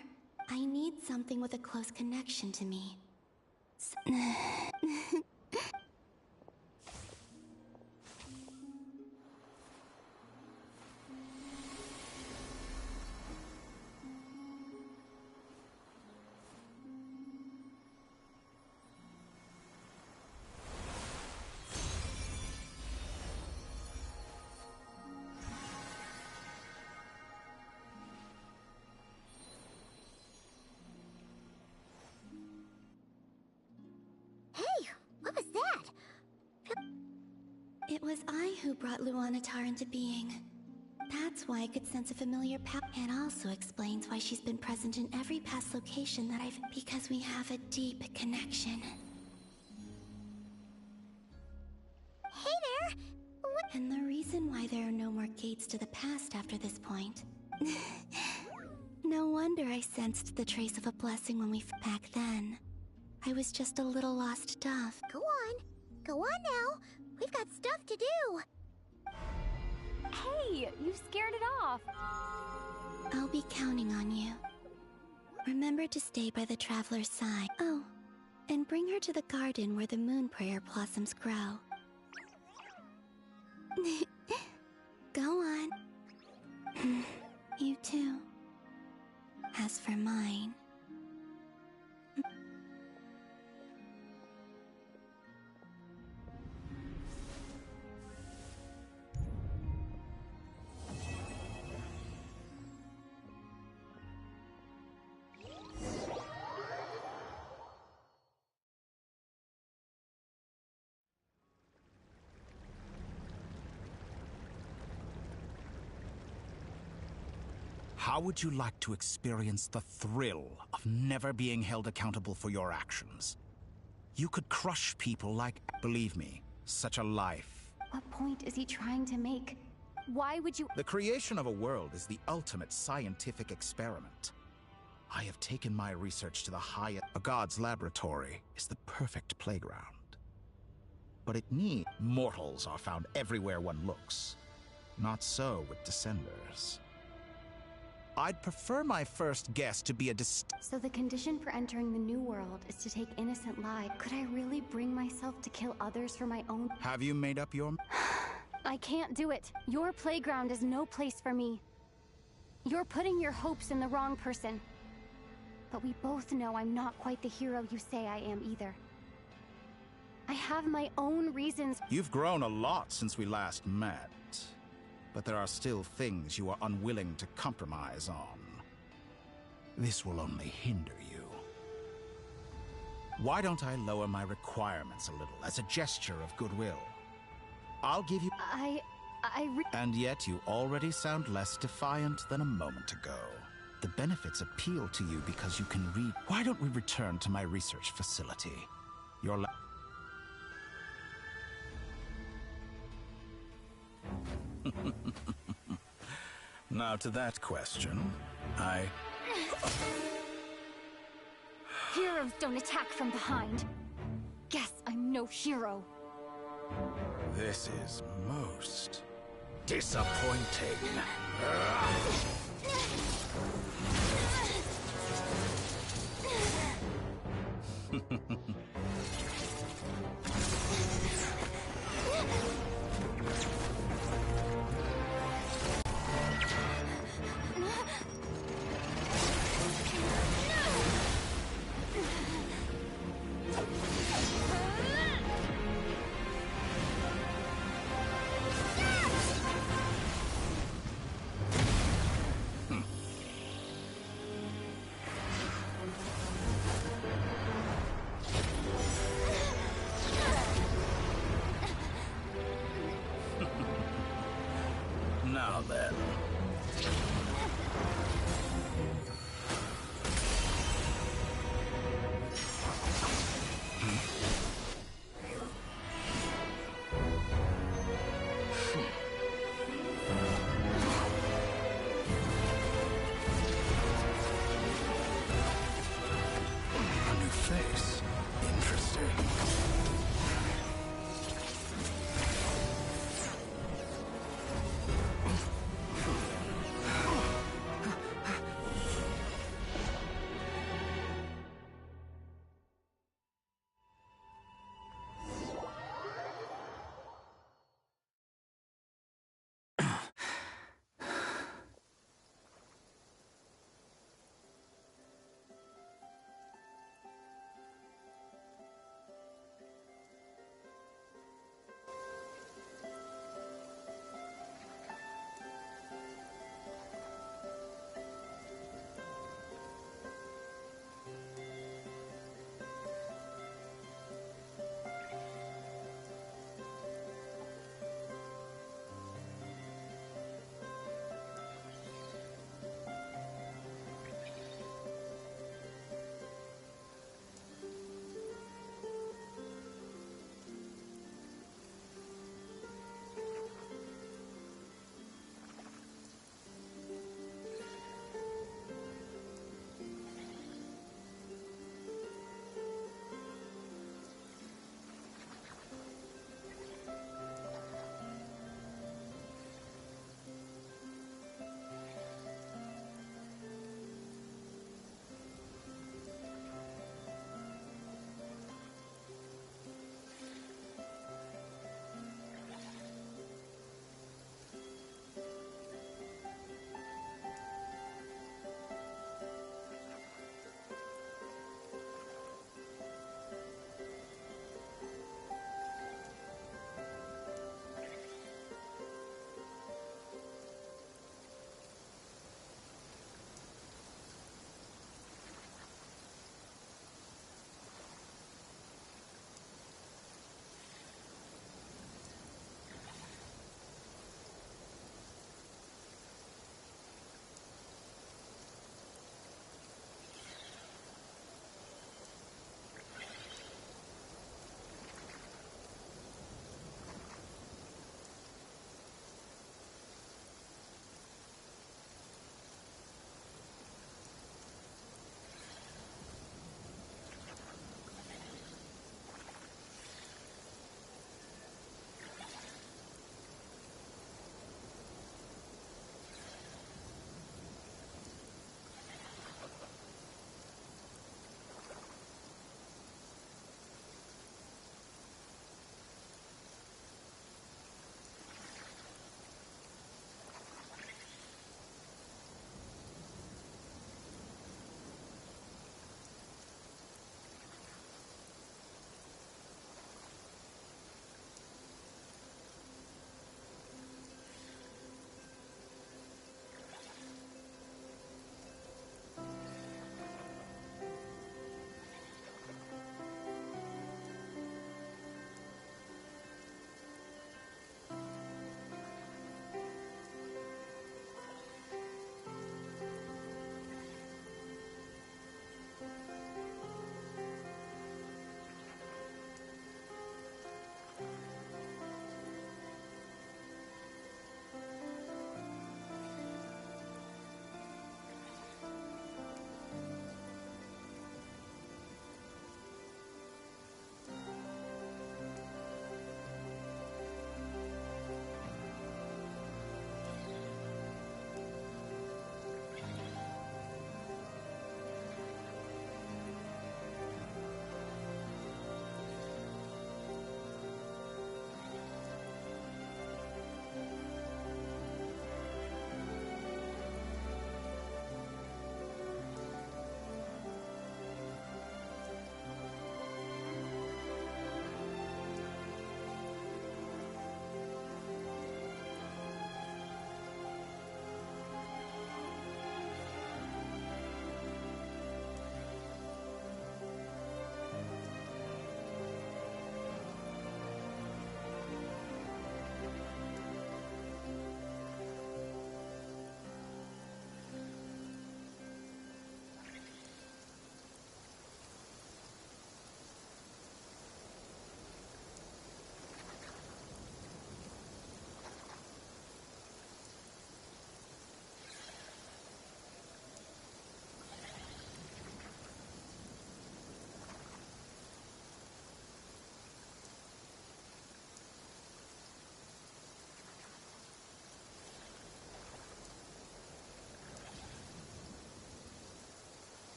Speaker 12: I need something with a close connection to me.
Speaker 3: What was that?
Speaker 12: It was I who brought Luanatar into being. That's why I could sense a familiar power. It also explains why she's been present in every past location that I've... Because we have a deep connection.
Speaker 3: Hey there!
Speaker 12: And the reason why there are no more gates to the past after this point. No wonder I sensed the trace of a blessing when we... Back then, I was just a little lost dove.
Speaker 3: Go on. Go on now. We've got stuff to do.
Speaker 9: Hey, you scared it off.
Speaker 12: I'll be counting on you. Remember to stay by the traveler's side. Oh, and bring her to the garden where the moon prayer blossoms grow. Go on. You too. As for mine...
Speaker 17: How would you like to experience the thrill of never being held accountable for your actions? You could crush people like... Believe me, such a life.
Speaker 9: What point is he trying to make? Why would you...
Speaker 17: The creation of a world is the ultimate scientific experiment. I have taken my research to the highest... A god's laboratory is the perfect playground. But it needs... Mortals are found everywhere one looks. Not so with Descenders. I'd prefer my first guest to be a
Speaker 9: So the condition for entering the new world is to take innocent lives. Could I really bring myself to kill others for my own...
Speaker 17: Have you made up your...
Speaker 9: I can't do it. Your playground is no place for me. You're putting your hopes in the wrong person. But we both know I'm not quite the hero you say I am either. I have my own reasons...
Speaker 17: You've grown a lot since we last met. But there are still things you are unwilling to compromise on. This will only hinder you. Why don't I lower my requirements a little as a gesture of goodwill? I'll give you... And yet you already sound less defiant than a moment ago. The benefits appeal to you because you can read... Why don't we return to my research facility? Your Now to that question,
Speaker 9: Heroes don't attack from behind. Guess I'm no hero.
Speaker 17: This is most disappointing.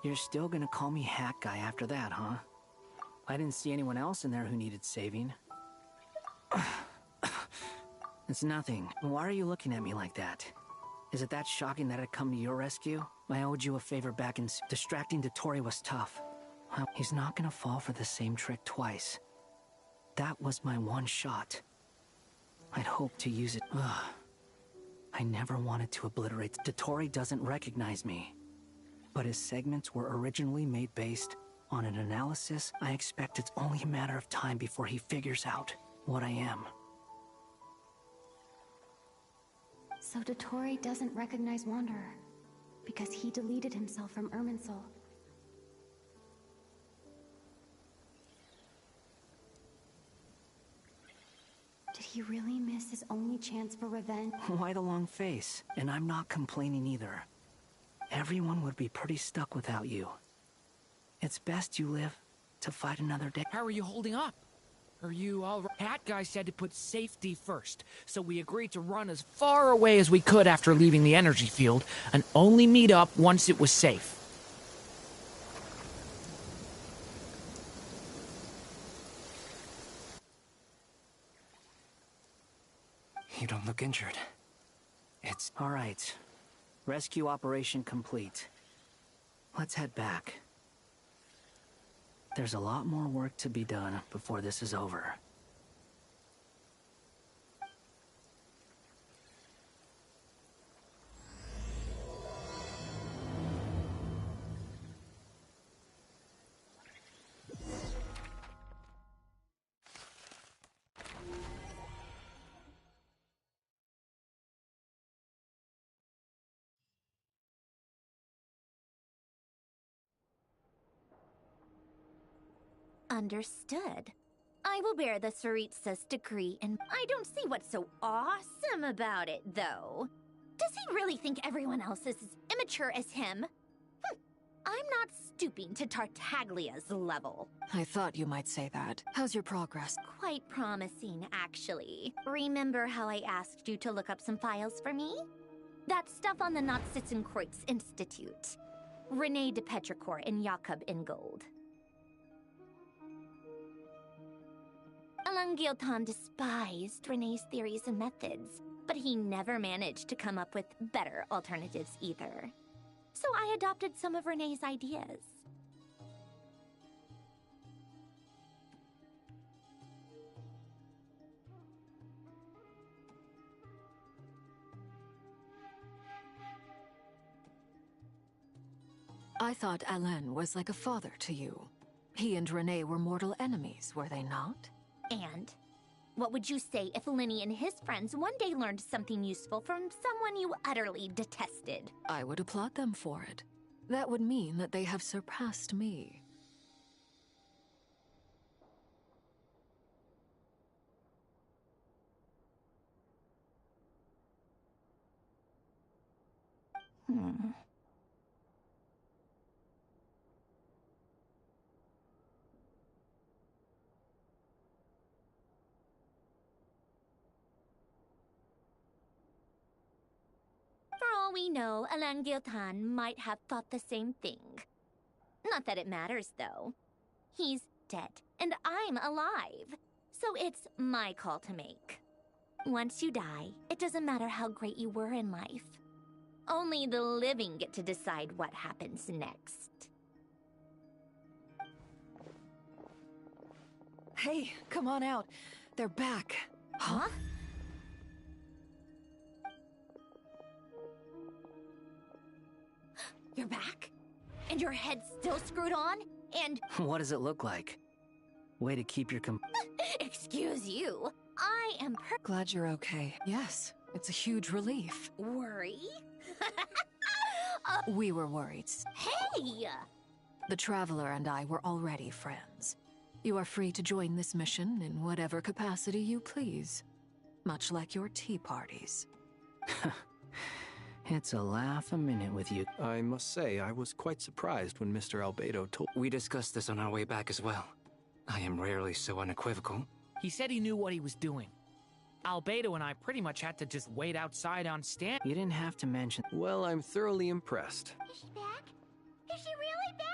Speaker 16: You're still gonna call me Hack Guy after that, huh? I didn't see anyone else in there who needed saving. It's nothing. Why are you looking at me like that? Is it that shocking that I'd come to your rescue? I owed you a favor back in... Distracting Dottore was tough. Well, he's not gonna fall for the same trick twice. That was my one shot. I'd hoped to use it. Ugh. I never wanted to obliterate... Dottore doesn't recognize me. But his segments were originally made based on an analysis. I expect it's only a matter of time before he figures out what I am.
Speaker 12: So Dottore doesn't recognize Wanderer, because he deleted himself from Irminsul. Did he really miss his only chance for revenge?
Speaker 16: Why the long face? And I'm not complaining either. Everyone would be pretty stuck without you. It's best you live to fight another day.
Speaker 7: How are you holding up? Are you all right? Hat Guy said to put safety first, so we agreed to run as far away as we could after leaving the energy field, and only meet up once it was safe.
Speaker 8: You don't look injured. It's...
Speaker 16: All right. Rescue operation complete. Let's head back. There's a lot more work to be done before this is over.
Speaker 13: Understood. I will bear the Tsaritsa's decree, and I don't see what's so awesome about it, though. Does he really think everyone else is as immature as him? I'm not stooping to Tartaglia's level.
Speaker 1: I thought you might say that. How's your progress?
Speaker 13: Quite promising, actually. Remember how I asked you to look up some files for me? That stuff on the Nazistenkreuz Institute. René de Petrichor and Jakob Ingold. Alain Guillotin despised René's theories and methods, but he never managed to come up with better alternatives either. So I adopted some of René's ideas.
Speaker 1: I thought Alain was like a father to you. He and René were mortal enemies, were they not?
Speaker 13: And what would you say if Lenny and his friends one day learned something useful from someone you utterly detested?
Speaker 1: I would applaud them for it. That would mean that they have surpassed me.
Speaker 13: For all we know, Alain Guillotin might have thought the same thing. Not that it matters, though. He's dead, and I'm alive. So it's my call to make. Once you die, it doesn't matter how great you were in life. Only the living get to decide what happens next.
Speaker 11: Hey, come on out. They're back.
Speaker 13: Huh? You're back? And your head's still screwed on? And...
Speaker 16: What does it look like? Way to keep your
Speaker 13: Excuse you. I am
Speaker 1: Glad you're okay. Yes, it's a huge relief.
Speaker 13: Worry?
Speaker 1: We were worried.
Speaker 13: Hey!
Speaker 1: The Traveler and I were already friends. You are free to join this mission in whatever capacity you please. Much like your tea parties.
Speaker 16: It's a laugh a minute with you.
Speaker 6: I must say, I was quite surprised when Mr. Albedo told...
Speaker 8: We discussed this on our way back as well. I am rarely so unequivocal.
Speaker 7: He said he knew what he was doing. Albedo and I pretty much had to just wait outside on stand.
Speaker 16: You didn't have to mention...
Speaker 6: Well, I'm thoroughly impressed.
Speaker 13: Is she back? Is she really back?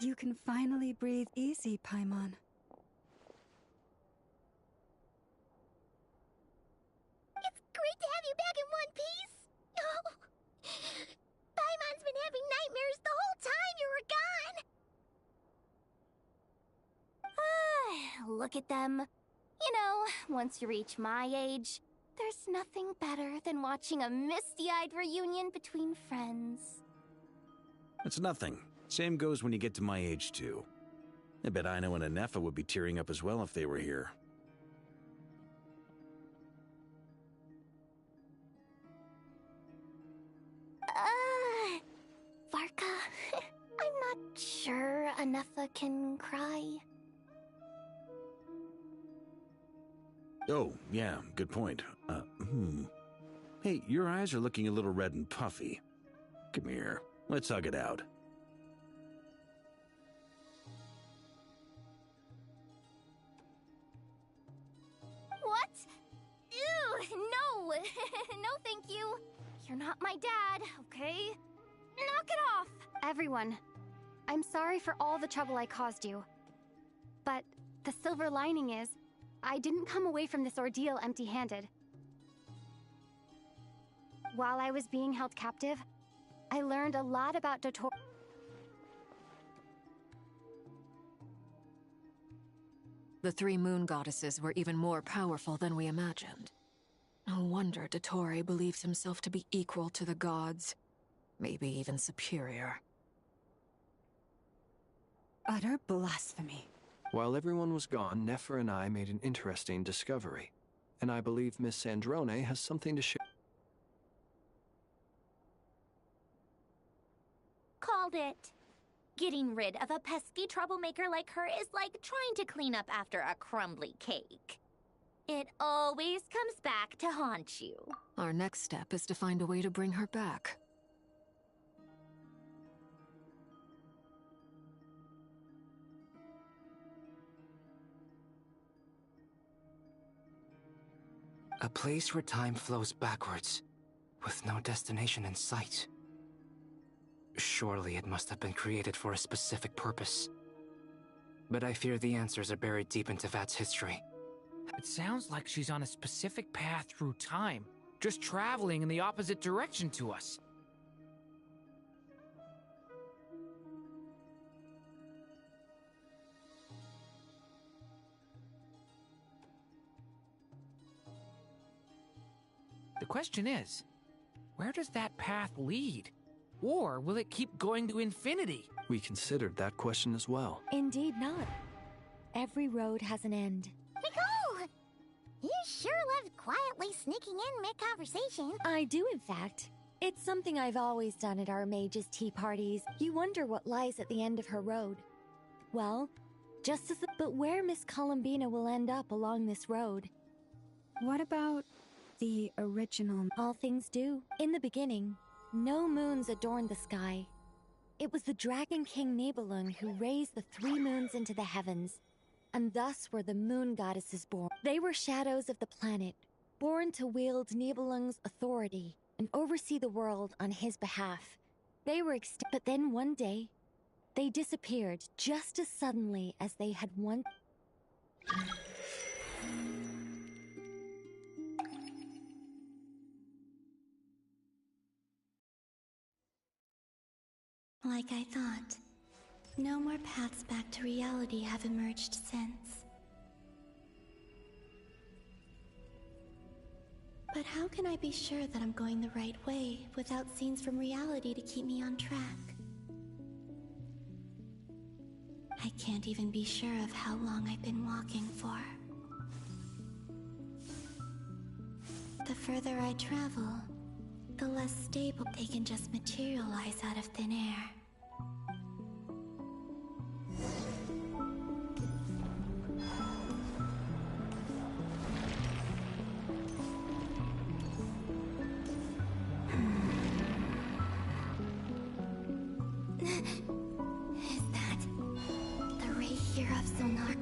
Speaker 2: You can finally breathe easy, Paimon.
Speaker 3: It's great to have you back in one piece! Oh, Paimon's been having nightmares the whole time you were gone! Look at them. You know, once you reach my age, there's nothing better than watching a misty-eyed reunion between friends.
Speaker 5: It's nothing. Same goes when you get to my age, too. I bet Ino and Anefa would be tearing up as well if they were here.
Speaker 3: Varka, I'm not sure Anefa can cry.
Speaker 5: Oh, yeah, good point. Hey, your eyes are looking a little red and puffy. Come here, let's hug it out.
Speaker 3: What? Ew, no! No, thank you. You're not my dad, okay? Knock it off!
Speaker 19: Everyone, I'm sorry for all the trouble I caused you. But the silver lining is, I didn't come away from this ordeal empty-handed. While I was being held captive, I learned a lot about Dottore.
Speaker 1: The three moon goddesses were even more powerful than we imagined. No wonder Dottore believes himself to be equal to the gods. Maybe even superior.
Speaker 2: Utter blasphemy.
Speaker 6: While everyone was gone, Nefer and I made an interesting discovery. And I believe Miss Sandrone has something to share.
Speaker 13: Called it. Getting rid of a pesky troublemaker like her is like trying to clean up after a crumbly cake. It always comes back to haunt you.
Speaker 1: Our next step is to find a way to bring her back.
Speaker 8: A place where time flows backwards, with no destination in sight. Surely it must have been created for a specific purpose. But I fear the answers are buried deep into Vat's history.
Speaker 7: It sounds like she's on a specific path through time, just traveling in the opposite direction to us. The question is, where does that path lead? Or will it keep going to infinity?
Speaker 6: We considered that question as well.
Speaker 9: Indeed not. Every road has an end.
Speaker 3: Nicole! You sure loved quietly sneaking in mid-conversation.
Speaker 9: I do, in fact. It's something I've always done at our mages' tea parties. You wonder what lies at the end of her road. Well, just as the... But where Miss Columbina will end up along this road?
Speaker 2: What about the original?
Speaker 9: All things do. In the beginning, no moons adorned the sky. It was the Dragon King Nibelung who raised the 3 moons into the heavens, and thus were the moon goddesses born. They were shadows of the planet, born to wield Nibelung's authority and oversee the world on his behalf. They were but then one day, they disappeared just as suddenly as they had once.
Speaker 12: Like I thought, no more paths back to reality have emerged since. But how can I be sure that I'm going the right way without scenes from reality to keep me on track? I can't even be sure of how long I've been walking for. The further I travel, the less stable they can just materialize out of thin air. Is that the ray here of Zonar?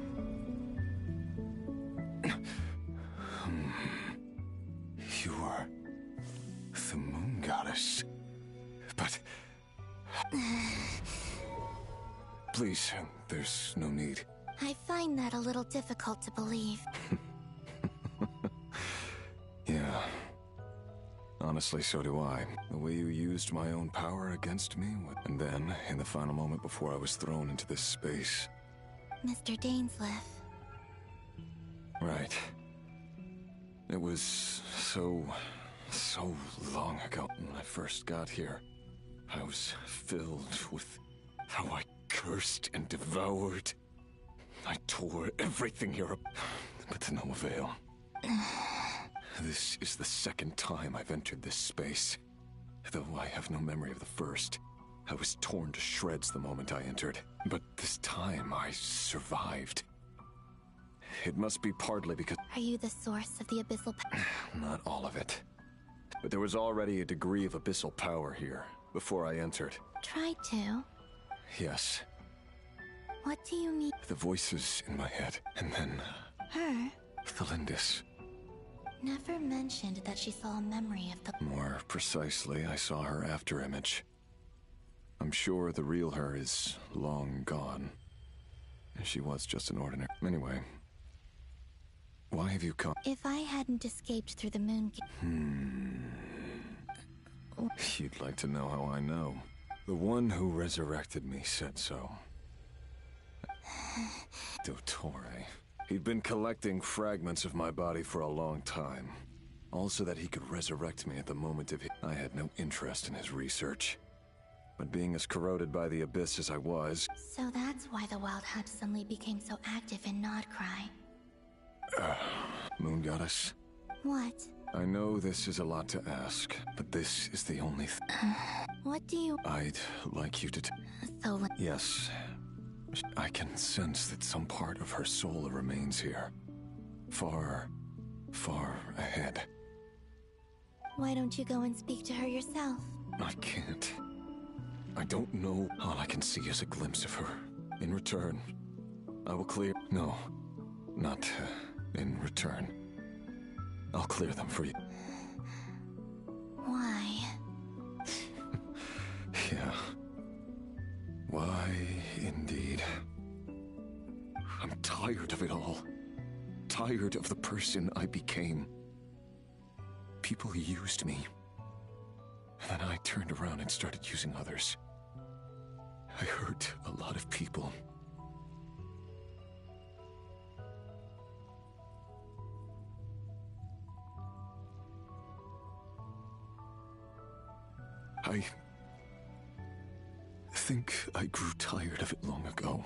Speaker 18: You are the moon goddess. But Please, there's no need.
Speaker 12: I find that a little difficult to believe.
Speaker 18: Yeah. Honestly, so do I. The way you used my own power against me, and then, in the final moment before I was thrown into this space.
Speaker 12: Mr. Dainsleif.
Speaker 18: Right. It was so long ago when I first got here. I was filled with how I cursed and devoured. I tore everything here up, but to no avail. This is the second time I've entered this space. Though I have no memory of the first. I was torn to shreds the moment I entered, but this time I survived. It must be partly because...
Speaker 12: Are you the source of the abyssal power?
Speaker 18: Not all of it. But there was already a degree of abyssal power here, before I entered.
Speaker 12: Tried to.
Speaker 18: Yes.
Speaker 12: What do you mean?
Speaker 18: The voices in my head, and then...
Speaker 12: Her?
Speaker 18: Thelindis.
Speaker 12: Never mentioned that she saw a memory of the...
Speaker 18: More precisely, I saw her after-image. I'm sure the real her is long gone. She was just an ordinary... Anyway... Why have you come?
Speaker 12: If I hadn't escaped through the moon...
Speaker 18: You'd like to know how I know. The one who resurrected me said so. Dottore. He'd been collecting fragments of my body for a long time. Also that he could resurrect me at the moment of I had no interest in his research. But being as corroded by the abyss as I was...
Speaker 12: So that's why the Wild Hunt suddenly became so active in Nodcry.
Speaker 18: Moon Goddess?
Speaker 12: What?
Speaker 18: I know this is a lot to ask, but this is the only
Speaker 12: What do you...
Speaker 18: I'd like you to Yes. I can sense that some part of her soul remains here. Far, far ahead.
Speaker 12: Why don't you go and speak to her yourself?
Speaker 18: I can't. I don't know. All I can see is a glimpse of her. In return, I will clear... No, not in return. I'll clear them for you.
Speaker 12: Why?
Speaker 18: Yeah. Why, indeed. I'm tired of it all. Tired of the person I became. People used me. And then I turned around and started using others. I hurt a lot of people. I think I grew tired of it long ago.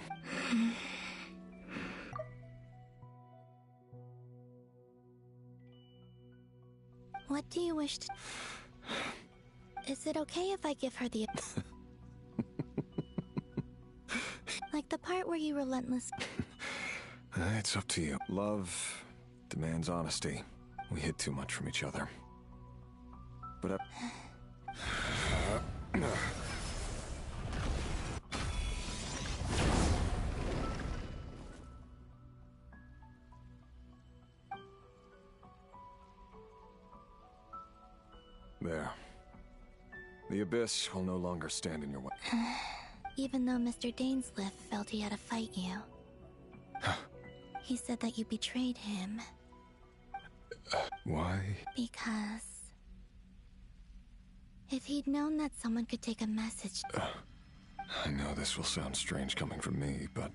Speaker 12: What do you wish to... Is it okay if I give her the... Like the part where you relentless...
Speaker 18: It's up to you. Love demands honesty. We hid too much from each other. But there. The abyss will no longer stand in your way.
Speaker 12: Even though Mr. Dainsleif felt he had to fight you. He said that you betrayed him.
Speaker 18: Why?
Speaker 12: Because... if he'd known that someone could take a message...
Speaker 18: I know this will sound strange coming from me, but...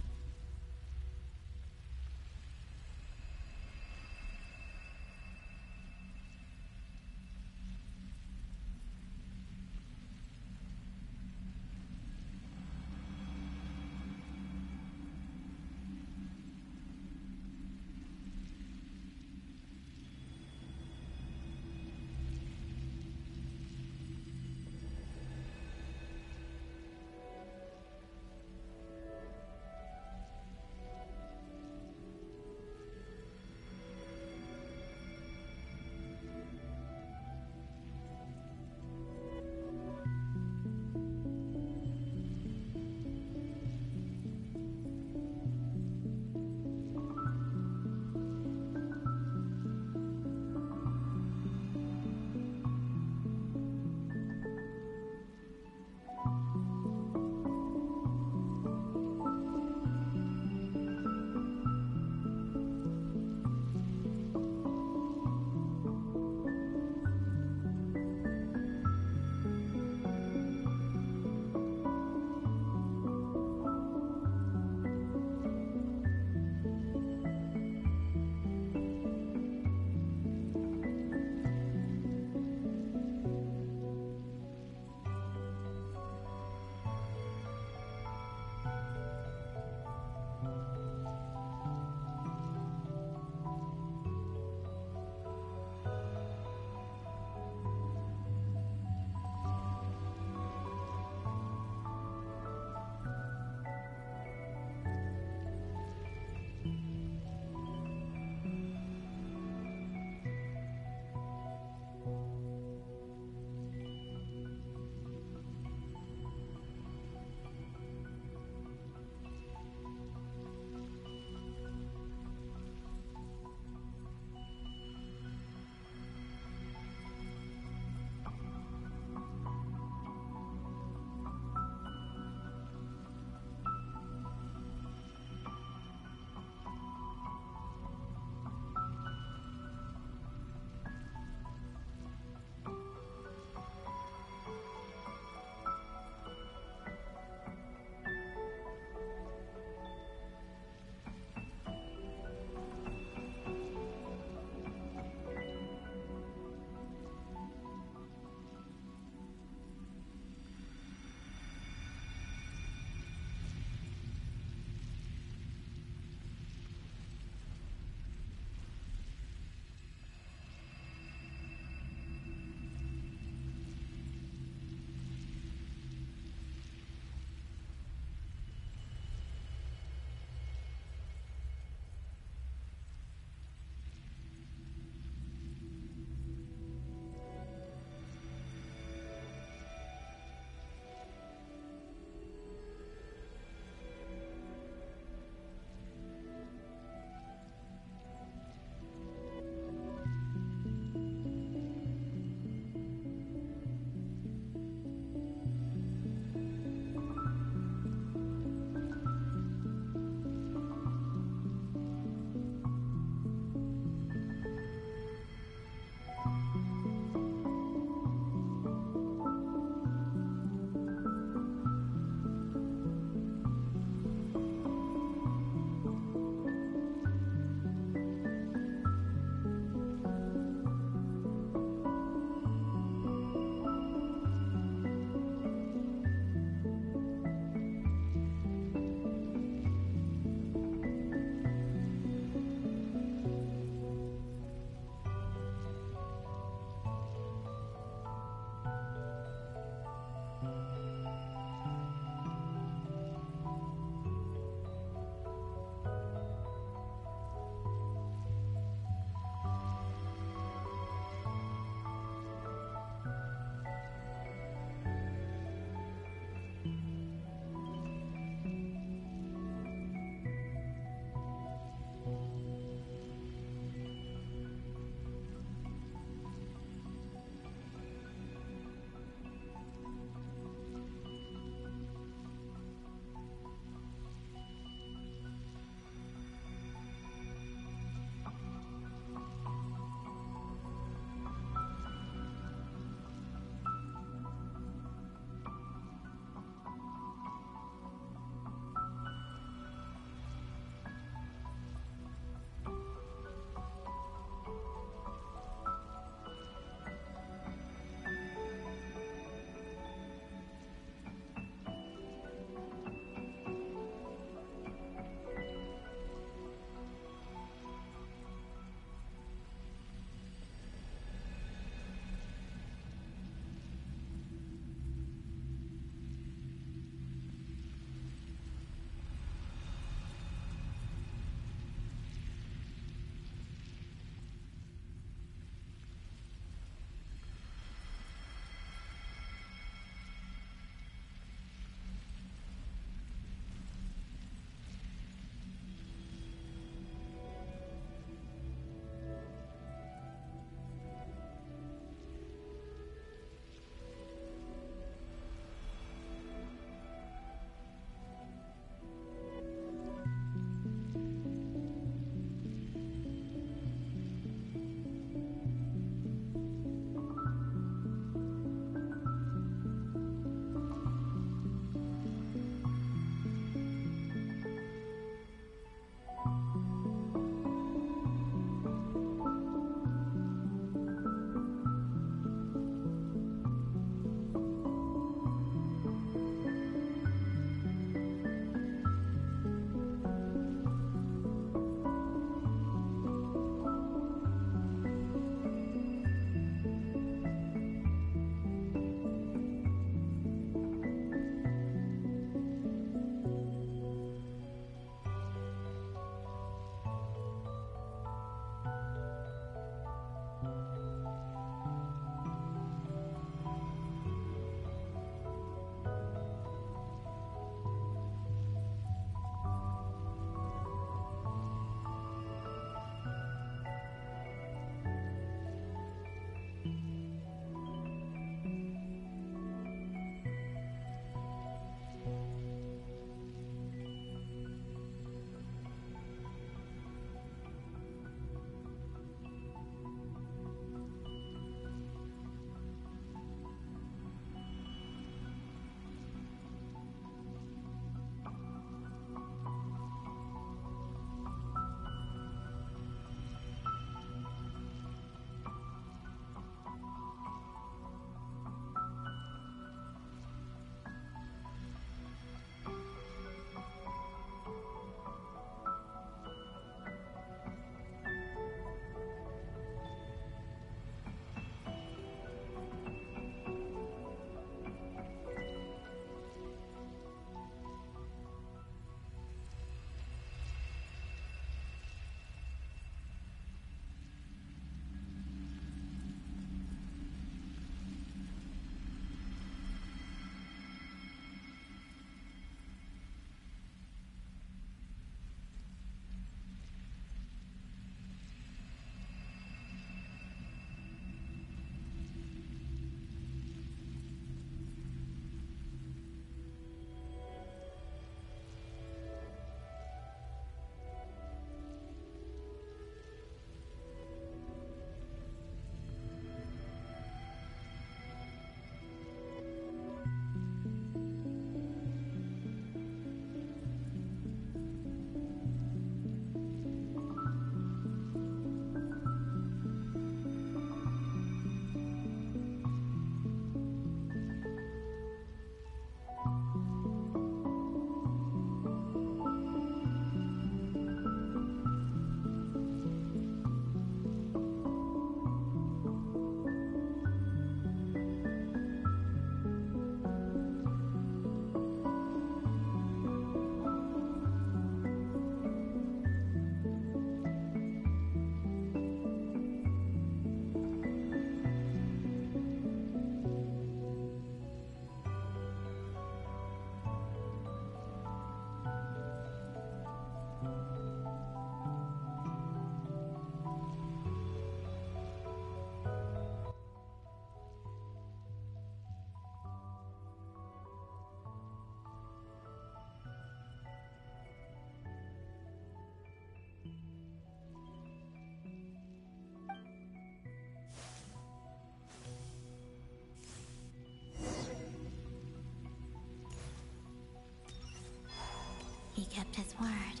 Speaker 12: word.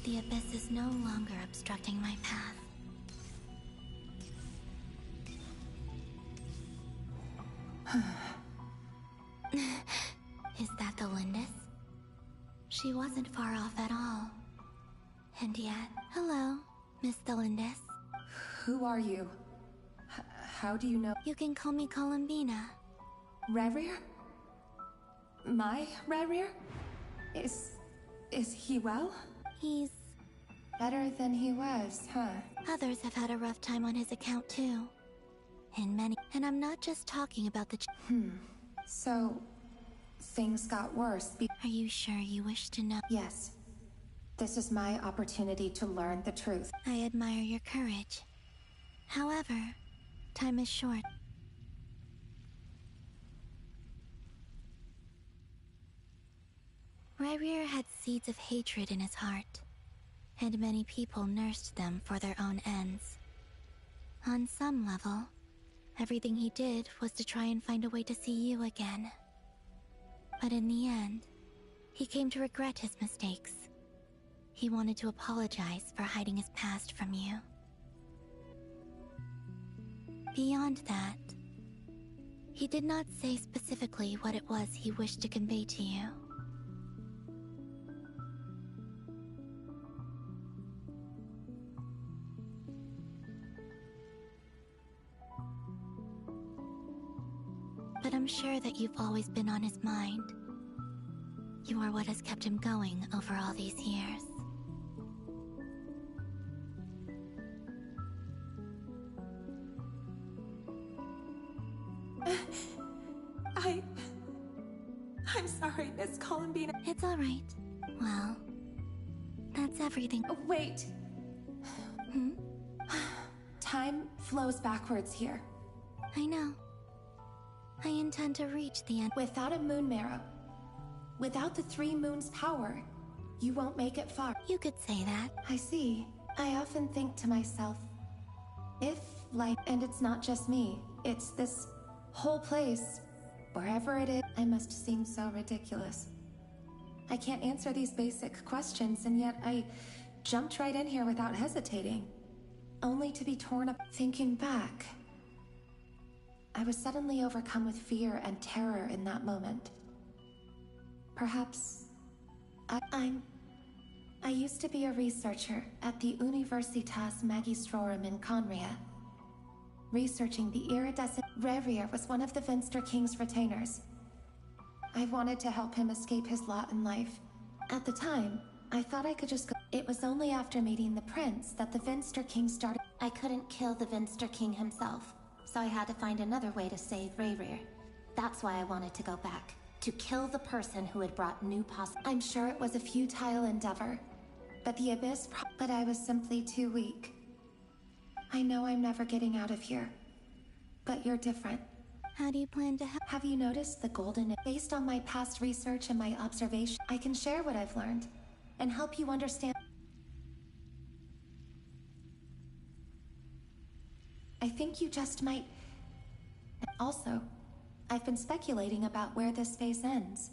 Speaker 12: The abyss is no longer obstructing my path. Is that the Lindis? She wasn't far off at all. And yet, hello, Miss Lindis.
Speaker 20: Who are you? How do you know?
Speaker 12: You can call me Columbina.
Speaker 20: Rerir? My Rerir? Is he well?
Speaker 12: He's
Speaker 20: better than he was, huh?
Speaker 12: Others have had a rough time on his account too. And I'm not just talking about the
Speaker 20: So, things got worse.
Speaker 12: Are you sure you wish to know?
Speaker 20: Yes. This is my opportunity to learn the truth.
Speaker 12: I admire your courage. However, time is short. Rerir had seeds of hatred in his heart, and many people nursed them for their own ends. On some level, everything he did was to try and find a way to see you again. But in the end, he came to regret his mistakes. He wanted to apologize for hiding his past from you. Beyond that, he did not say specifically what it was he wished to convey to you. But I'm sure that you've always been on his mind. You are what has kept him going over all these years.
Speaker 20: I'm sorry, Miss Columbina.
Speaker 12: It's all right. Well, that's everything.
Speaker 20: Wait. Time flows backwards here.
Speaker 12: I know. I intend to reach the end.
Speaker 20: Without a moon marrow, without the 3 moons' power, you won't make it far.
Speaker 12: You could say that.
Speaker 20: I see. I often think to myself, if life, and it's not just me, it's this whole place, wherever it is, I must seem so ridiculous. I can't answer these basic questions, and yet I jumped right in here without hesitating, only to be torn up. Thinking back, I was suddenly overcome with fear and terror in that moment. Perhaps I used to be a researcher at the Universitas Magistrorum in Conria, researching the iridescent. Rerir was one of the Vinster King's retainers. I wanted to help him escape his lot in life. At the time, I thought I could just go. It was only after meeting the prince that the Vinster King started.
Speaker 12: I couldn't kill the Vinster King himself, so I had to find another way to save Rerir. That's why I wanted to go back. To kill the person who had brought new
Speaker 20: I'm sure it was a futile endeavor, but the Abyss but I was simply too weak. I know I'm never getting out of here, but you're different.
Speaker 12: How do you plan to help?
Speaker 20: Have you noticed the golden? Based on my past research and my observation, I can share what I've learned and help you understand. I think you just might. Also, I've been speculating about where this phase ends.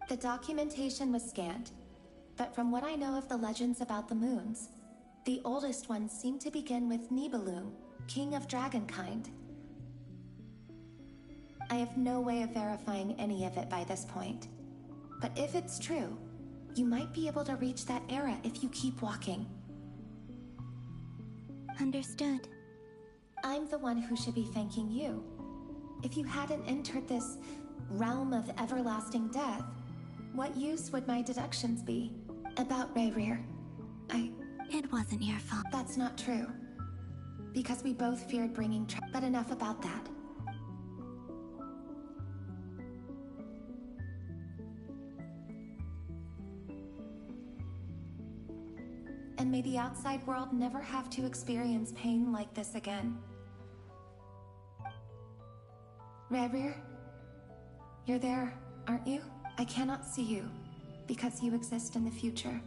Speaker 20: The documentation was scanned, but from what I know of the legends about the moons, the oldest ones seem to begin with Nibelung, king of dragonkind. I have no way of verifying any of it by this point, but if it's true, you might be able to reach that era if you keep walking.
Speaker 12: Understood.
Speaker 20: I'm the one who should be thanking you. If you hadn't entered this realm of everlasting death, what use would my deductions be? About Rerir,
Speaker 12: It wasn't your fault.
Speaker 20: That's not true. Because we both feared bringing but enough about that. And may the outside world never have to experience pain like this again. Rerir, you're there, aren't you? I cannot see you, because you exist in the future.